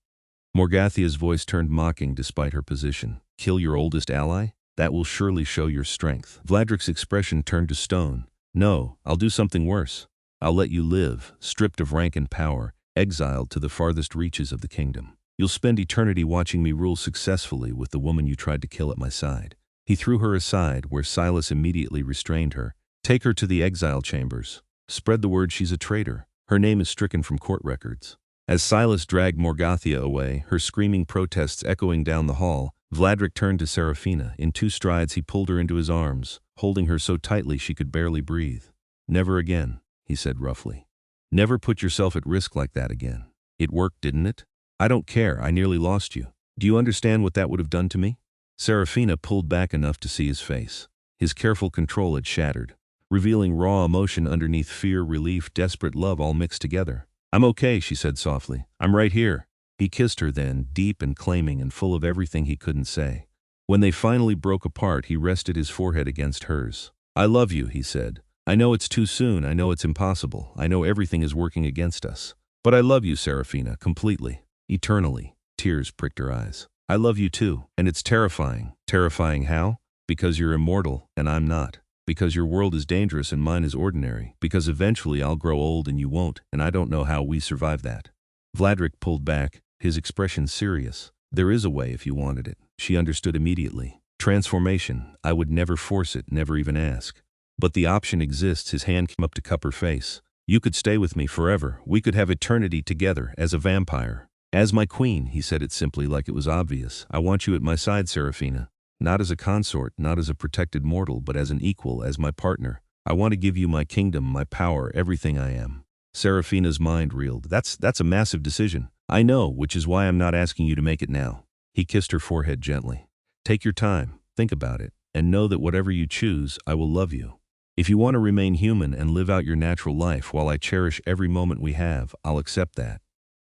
Morgathia's voice turned mocking despite her position. "Kill your oldest ally? That will surely show your strength." Vladrik's expression turned to stone. No, I'll do something worse. I'll let you live, stripped of rank and power, exiled to the farthest reaches of the kingdom. You'll spend eternity watching me rule successfully with the woman you tried to kill at my side." He threw her aside, where Silas immediately restrained her. "Take her to the exile chambers. Spread the word she's a traitor. Her name is stricken from court records." As Silas dragged Morgathia away, her screaming protests echoing down the hall, Vladrik turned to Seraphina. In 2 strides he pulled her into his arms, holding her so tightly she could barely breathe. "Never again," he said roughly. "Never put yourself at risk like that again. It worked, didn't it? I don't care, I nearly lost you. Do you understand what that would have done to me?" Seraphina pulled back enough to see his face. His careful control had shattered, revealing raw emotion underneath fear, relief, desperate love all mixed together. "I'm okay," she said softly. "I'm right here." He kissed her then, deep and claiming and full of everything he couldn't say. When they finally broke apart, he rested his forehead against hers. "I love you," he said. "I know it's too soon, I know it's impossible, I know everything is working against us. But I love you, Seraphina, completely, eternally." Tears pricked her eyes. "I love you too, and it's terrifying." "Terrifying how?" "Because you're immortal, and I'm not. Because your world is dangerous and mine is ordinary. Because eventually I'll grow old and you won't, and I don't know how we survive that." Vladrik pulled back, his expression serious. "There is a way if you wanted it." She understood immediately. "Transformation. I would never force it, never even ask. But the option exists." His hand came up to cup her face. "You could stay with me forever. We could have eternity together, as a vampire." "As my queen," he said it simply, like it was obvious. "I want you at my side, Seraphina. Not as a consort, not as a protected mortal, but as an equal, as my partner. I want to give you my kingdom, my power, everything I am." Seraphina's mind reeled. That's a massive decision." "I know, which is why I'm not asking you to make it now." He kissed her forehead gently. "Take your time, think about it, and know that whatever you choose, I will love you. If you want to remain human and live out your natural life while I cherish every moment we have, I'll accept that.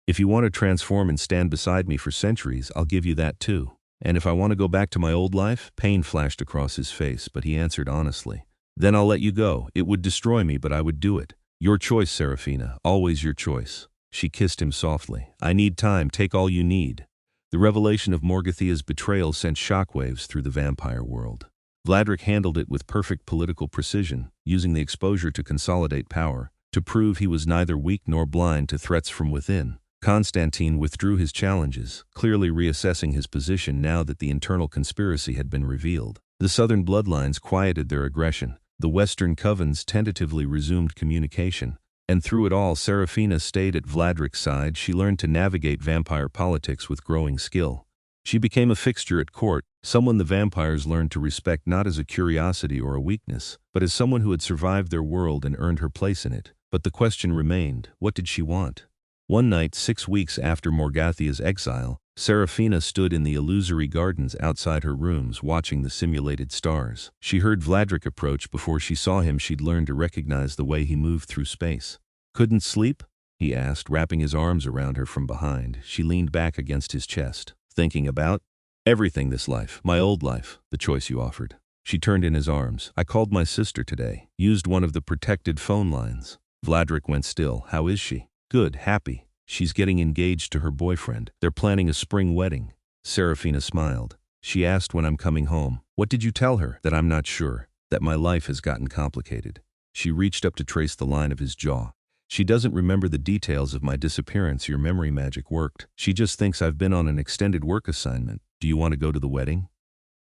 If you want to transform and stand beside me for centuries, I'll give you that too. And if I want to go back to my old life," pain flashed across his face, but he answered honestly, "then I'll let you go. It would destroy me, but I would do it. Your choice, Seraphina, always your choice." She kissed him softly. "I need time, take all you need." The revelation of Morgathia's betrayal sent shockwaves through the vampire world. Vladrik handled it with perfect political precision, using the exposure to consolidate power, to prove he was neither weak nor blind to threats from within. Constantine withdrew his challenges, clearly reassessing his position now that the internal conspiracy had been revealed. The southern bloodlines quieted their aggression. The western covens tentatively resumed communication. And through it all, Seraphina stayed at Vladrik's side. She learned to navigate vampire politics with growing skill. She became a fixture at court, someone the vampires learned to respect not as a curiosity or a weakness, but as someone who had survived their world and earned her place in it. But the question remained, what did she want? One night, 6 weeks after Morgathia's exile, Seraphina stood in the illusory gardens outside her rooms watching the simulated stars. She heard Vladrik approach. Before she saw him, she'd learned to recognize the way he moved through space. "Couldn't sleep?" he asked, wrapping his arms around her from behind. She leaned back against his chest. "Thinking about?" "Everything this life, my old life, the choice you offered." She turned in his arms. "I called my sister today, used one of the protected phone lines." Vladrik went still. "How is she?" "Good, happy. She's getting engaged to her boyfriend. They're planning a spring wedding." Seraphina smiled. She asked when I'm coming home. "What did you tell her?" "That I'm not sure. That my life has gotten complicated." She reached up to trace the line of his jaw. "She doesn't remember the details of my disappearance. Your memory magic worked. She just thinks I've been on an extended work assignment. Do you want to go to the wedding?"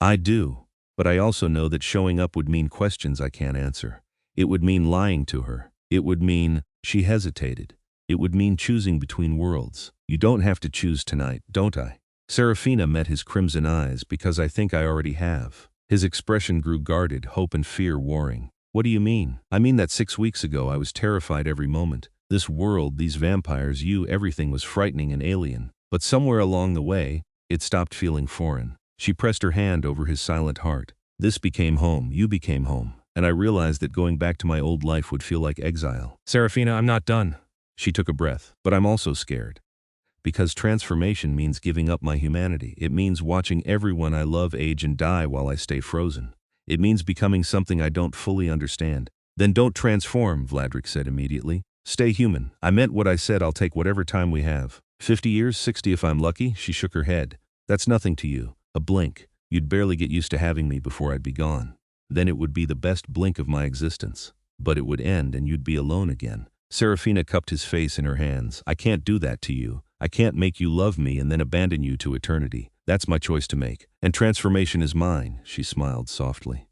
"I do. But I also know that showing up would mean questions I can't answer. It would mean lying to her. It would mean—" She hesitated. "It would mean choosing between worlds. You don't have to choose tonight, don't I?" Seraphina met his crimson eyes. "Because I think I already have." His expression grew guarded, hope and fear warring. "What do you mean?" "I mean that 6 weeks ago I was terrified every moment. This world, these vampires, you, everything was frightening and alien. But somewhere along the way, it stopped feeling foreign." She pressed her hand over his silent heart. "This became home, you became home. And I realized that going back to my old life would feel like exile." "Seraphina, I'm not done." She took a breath. "But I'm also scared. Because transformation means giving up my humanity. It means watching everyone I love age and die while I stay frozen. It means becoming something I don't fully understand." "Then don't transform," Vladrik said immediately. "Stay human. I meant what I said. I'll take whatever time we have. 50 years, 60 if I'm lucky." She shook her head. "That's nothing to you. A blink. You'd barely get used to having me before I'd be gone. Then it would be the best blink of my existence." But it would end and you'd be alone again. Seraphina cupped his face in her hands. I can't do that to you. I can't make you love me and then abandon you to eternity. That's my choice to make. And transformation is mine, she smiled softly.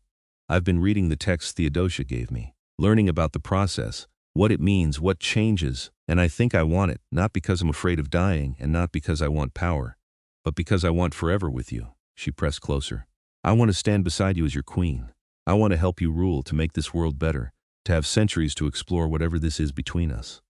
I've been reading the text Theodosia gave me, learning about the process, what it means, what changes, and I think I want it, not because I'm afraid of dying and not because I want power, but because I want forever with you. She pressed closer. I want to stand beside you as your queen. I want to help you rule, to make this world better, to have centuries to explore whatever this is between us.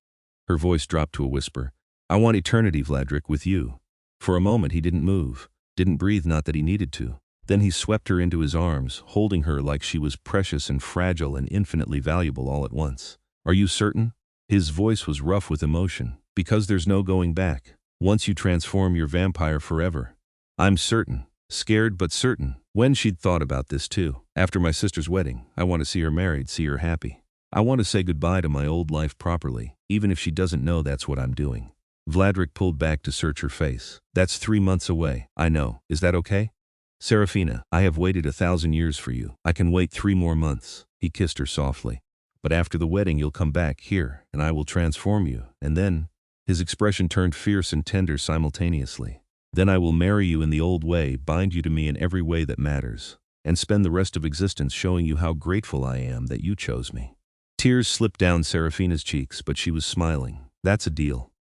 Her voice dropped to a whisper. I want eternity, Vladrik, with you. For a moment he didn't move, didn't breathe, not that he needed to. Then he swept her into his arms, holding her like she was precious and fragile and infinitely valuable all at once. Are you certain? His voice was rough with emotion. Because there's no going back. Once you transform, you're vampire forever. I'm certain. Scared but certain. When she'd thought about this too. After my sister's wedding, I want to see her married, see her happy. I want to say goodbye to my old life properly, even if she doesn't know that's what I'm doing. Vladrik pulled back to search her face. That's 3 months away. I know. Is that okay? Seraphina, I have waited 1,000 years for you. I can wait 3 more months. He kissed her softly. But after the wedding you'll come back here, and I will transform you, and then… His expression turned fierce and tender simultaneously. Then I will marry you in the old way, bind you to me in every way that matters, and spend the rest of existence showing you how grateful I am that you chose me. Tears slipped down Seraphina's cheeks, but she was smiling. That's a deal.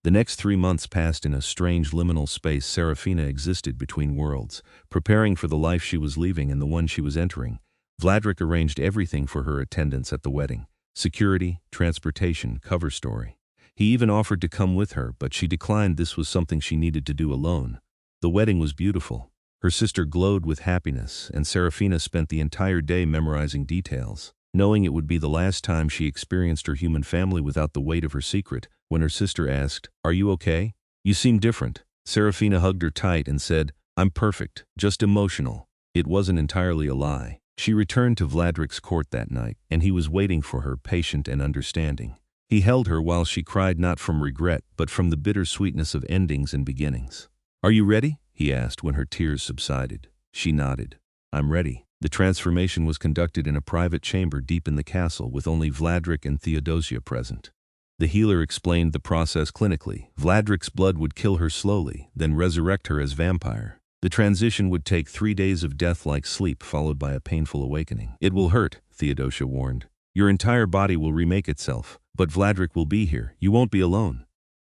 The next 3 months passed in a strange liminal space. Seraphina existed between worlds, preparing for the life she was leaving and the one she was entering. Vladrik arranged everything for her attendance at the wedding. Security, transportation, cover story. He even offered to come with her, but she declined. This was something she needed to do alone. The wedding was beautiful. Her sister glowed with happiness, and Seraphina spent the entire day memorizing details, knowing it would be the last time she experienced her human family without the weight of her secret. When her sister asked, "Are you okay? You seem different." Seraphina hugged her tight and said, "I'm perfect, just emotional." It wasn't entirely a lie. She returned to Vladrik's court that night, and he was waiting for her, patient and understanding. He held her while she cried, not from regret, but from the bitter sweetness of endings and beginnings. "Are you ready?" he asked when her tears subsided. She nodded. "I'm ready." The transformation was conducted in a private chamber deep in the castle, with only Vladrik and Theodosia present. The healer explained the process clinically. Vladrik's blood would kill her slowly, then resurrect her as vampire. The transition would take 3 days of death-like sleep, followed by a painful awakening. "It will hurt," Theodosia warned. "Your entire body will remake itself, but Vladrik will be here. You won't be alone."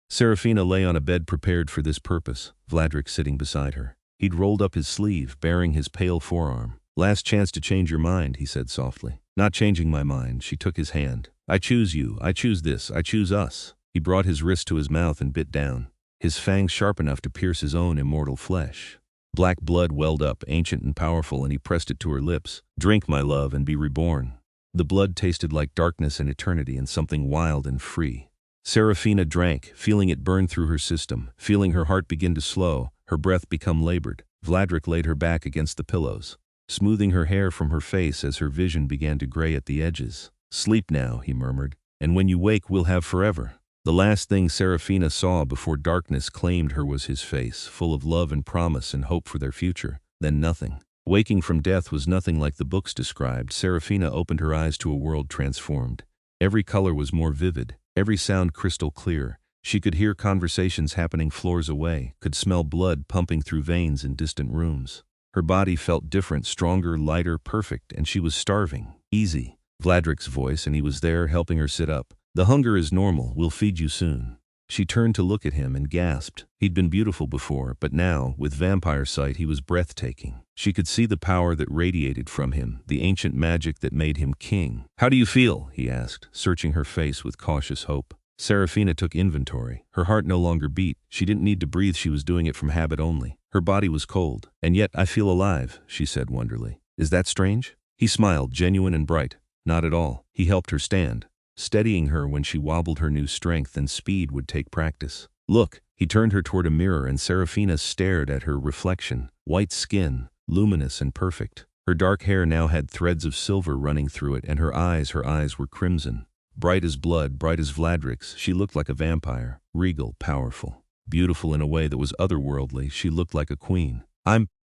Seraphina lay on a bed prepared for this purpose, Vladrik sitting beside her. He'd rolled up his sleeve, baring his pale forearm. "Last chance to change your mind," he said softly. "Not changing my mind." She took his hand. "I choose you. I choose this. I choose us." He brought his wrist to his mouth and bit down, his fangs sharp enough to pierce his own immortal flesh. Black blood welled up, ancient and powerful, and he pressed it to her lips. "Drink, my love, and be reborn." The blood tasted like darkness and eternity and something wild and free. Seraphina drank, feeling it burn through her system, feeling her heart begin to slow, her breath become labored. Vladrik laid her back against the pillows, smoothing her hair from her face as her vision began to gray at the edges. "Sleep now," he murmured, "and when you wake we'll have forever." The last thing Seraphina saw before darkness claimed her was his face, full of love and promise and hope for their future. Then nothing. Waking from death was nothing like the books described. Seraphina opened her eyes to a world transformed. Every color was more vivid, every sound crystal clear. She could hear conversations happening floors away, could smell blood pumping through veins in distant rooms. Her body felt different, stronger, lighter, perfect, and she was starving. "Easy." Vladrik's voice, and he was there, helping her sit up. "The hunger is normal. We'll feed you soon." She turned to look at him and gasped. He'd been beautiful before, but now, with vampire sight, he was breathtaking. She could see the power that radiated from him, the ancient magic that made him king. "How do you feel?" he asked, searching her face with cautious hope. Seraphina took inventory. Her heart no longer beat. She didn't need to breathe. She was doing it from habit only. Her body was cold. "And yet I feel alive," she said wonderingly. "Is that strange?" He smiled, genuine and bright. "Not at all." He helped her stand, steadying her when she wobbled. Her new strength and speed would take practice. "Look." He turned her toward a mirror, and Seraphina stared at her reflection. White skin, luminous and perfect. Her dark hair now had threads of silver running through it, and her eyes were crimson. Bright as blood, bright as Vladrik's. She looked like a vampire, regal, powerful. Beautiful in a way that was otherworldly. She looked like a queen.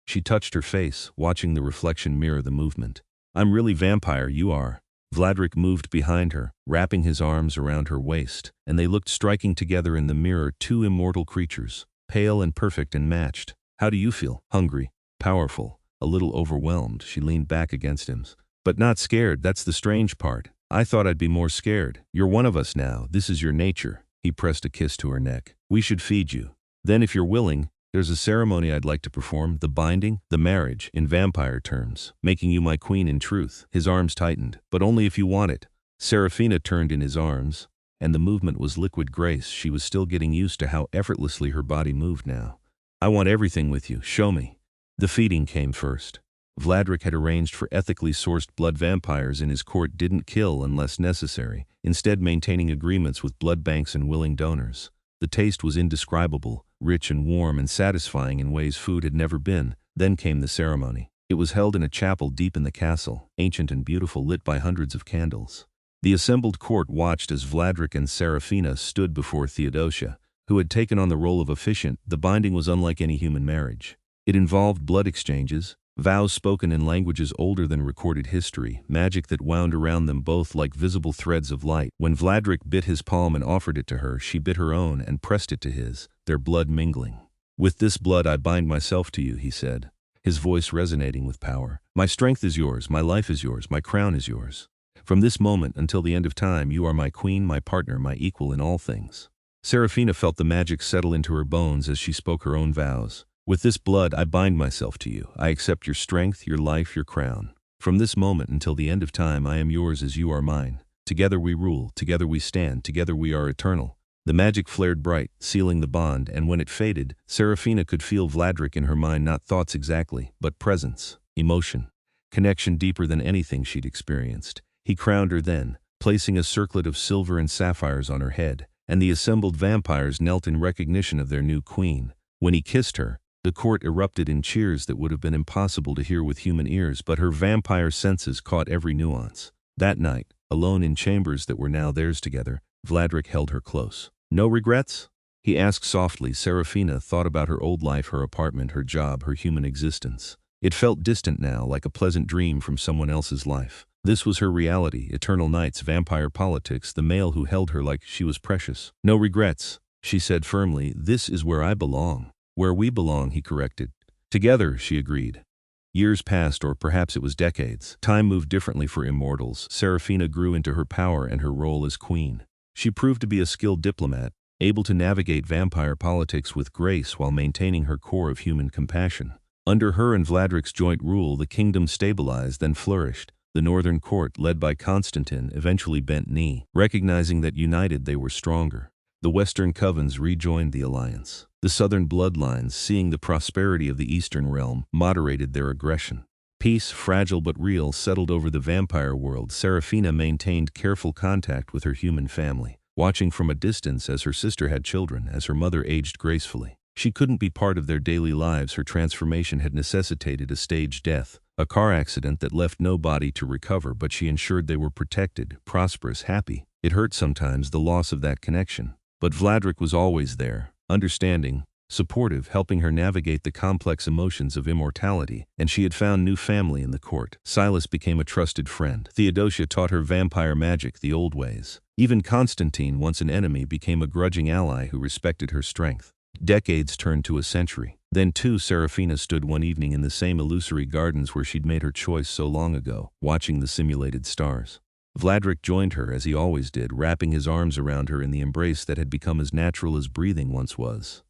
She touched her face, watching the reflection mirror the movement. "I'm really vampire, you are." Vladrik moved behind her, wrapping his arms around her waist, and they looked striking together in the mirror, two immortal creatures, pale and perfect and matched. How do you feel? Hungry, powerful, a little overwhelmed. She leaned back against him. But not scared, that's the strange part. I thought I'd be more scared. You're one of us now, this is your nature. He pressed a kiss to her neck. We should feed you. Then if you're willing, there's a ceremony I'd like to perform, the binding, the marriage, in vampire terms, making you my queen in truth. His arms tightened, but only if you want it. Seraphina turned in his arms, and the movement was liquid grace. She was still getting used to how effortlessly her body moved now. I want everything with you, show me. The feeding came first. Vladrik had arranged for ethically sourced blood vampires in his court didn't kill unless necessary, instead maintaining agreements with blood banks and willing donors. The taste was indescribable, rich and warm and satisfying in ways food had never been. Then came the ceremony. It was held in a chapel deep in the castle, ancient and beautiful, lit by hundreds of candles. The assembled court watched as Vladrik and Seraphina stood before Theodosia, who had taken on the role of officiant. The binding was unlike any human marriage. It involved blood exchanges, vows spoken in languages older than recorded history, magic that wound around them both like visible threads of light. When Vladrik bit his palm and offered it to her, she bit her own and pressed it to his, their blood mingling. With this blood I bind myself to you, he said, his voice resonating with power. My strength is yours, my life is yours, my crown is yours. From this moment until the end of time, you are my queen, my partner, my equal in all things. Seraphina felt the magic settle into her bones as she spoke her own vows. With this blood I bind myself to you. I accept your strength, your life, your crown. From this moment until the end of time I am yours as you are mine. Together we rule, together we stand, together we are eternal. The magic flared bright, sealing the bond, and when it faded, Seraphina could feel Vladrik in her mind, not thoughts exactly, but presence, emotion, connection deeper than anything she'd experienced. He crowned her then, placing a circlet of silver and sapphires on her head, and the assembled vampires knelt in recognition of their new queen. When he kissed her, the court erupted in cheers that would have been impossible to hear with human ears, but her vampire senses caught every nuance. That night, alone in chambers that were now theirs together, Vladrik held her close. No regrets? He asked softly. Seraphina thought about her old life, her apartment, her job, her human existence. It felt distant now, like a pleasant dream from someone else's life. This was her reality, eternal nights, vampire politics, the male who held her like she was precious. No regrets, she said firmly. This is where I belong. Where we belong, he corrected. Together, she agreed. Years passed, or perhaps it was decades. Time moved differently for immortals. Seraphina grew into her power and her role as queen. She proved to be a skilled diplomat, able to navigate vampire politics with grace while maintaining her core of human compassion. Under her and Vladrik's joint rule, the kingdom stabilized, then flourished. The northern court, led by Constantine, eventually bent knee, recognizing that united they were stronger. The western covens rejoined the alliance. The southern bloodlines, seeing the prosperity of the eastern realm, moderated their aggression. Peace, fragile but real, settled over the vampire world. Seraphina maintained careful contact with her human family, watching from a distance as her sister had children, as her mother aged gracefully. She couldn't be part of their daily lives. Her transformation had necessitated a staged death, a car accident that left no body to recover, but she ensured they were protected, prosperous, happy. It hurt sometimes, the loss of that connection. But Vladrik was always there, understanding, supportive, helping her navigate the complex emotions of immortality, and she had found new family in the court. Silas became a trusted friend. Theodosia taught her vampire magic the old ways. Even Constantine, once an enemy, became a grudging ally who respected her strength. Decades turned to a century. Then too, Seraphina stood one evening in the same illusory gardens where she'd made her choice so long ago, watching the simulated stars. Vladrik joined her, as he always did, wrapping his arms around her in the embrace that had become as natural as breathing once was.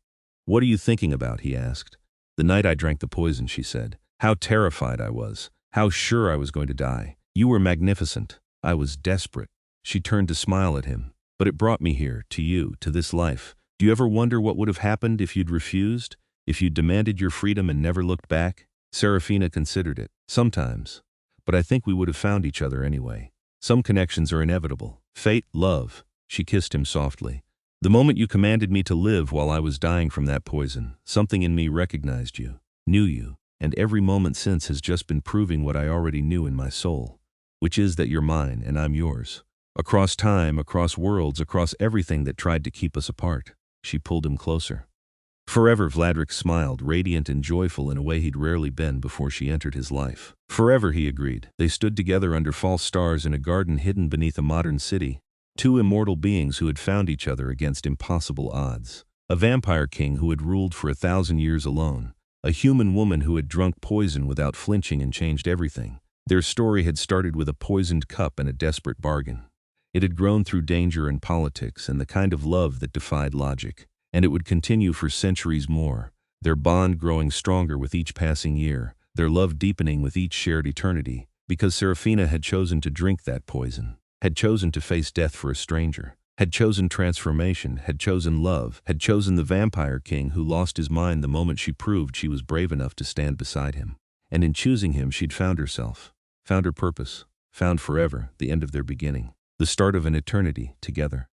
"What are you thinking about?" he asked. "The night I drank the poison," she said. "How terrified I was. How sure I was going to die. You were magnificent. I was desperate." She turned to smile at him. "But it brought me here, to you, to this life. Do you ever wonder what would have happened if you'd refused? If you'd demanded your freedom and never looked back?" Seraphina considered it. "Sometimes. But I think we would have found each other anyway. Some connections are inevitable. Fate, love." She kissed him softly. "The moment you commanded me to live while I was dying from that poison, something in me recognized you, knew you, and every moment since has just been proving what I already knew in my soul, which is that you're mine and I'm yours. Across time, across worlds, across everything that tried to keep us apart." She pulled him closer. Forever, Vladrik smiled, radiant and joyful in a way he'd rarely been before she entered his life. Forever, he agreed. They stood together under false stars in a garden hidden beneath a modern city, two immortal beings who had found each other against impossible odds. A vampire king who had ruled for 1,000 years alone. A human woman who had drunk poison without flinching and changed everything. Their story had started with a poisoned cup and a desperate bargain. It had grown through danger and politics and the kind of love that defied logic. And it would continue for centuries more, their bond growing stronger with each passing year, their love deepening with each shared eternity, because Seraphina had chosen to drink that poison, had chosen to face death for a stranger, had chosen transformation, had chosen love, had chosen the vampire king who lost his mind the moment she proved she was brave enough to stand beside him. And in choosing him, she'd found herself, found her purpose, found forever the end of their beginning, the start of an eternity together.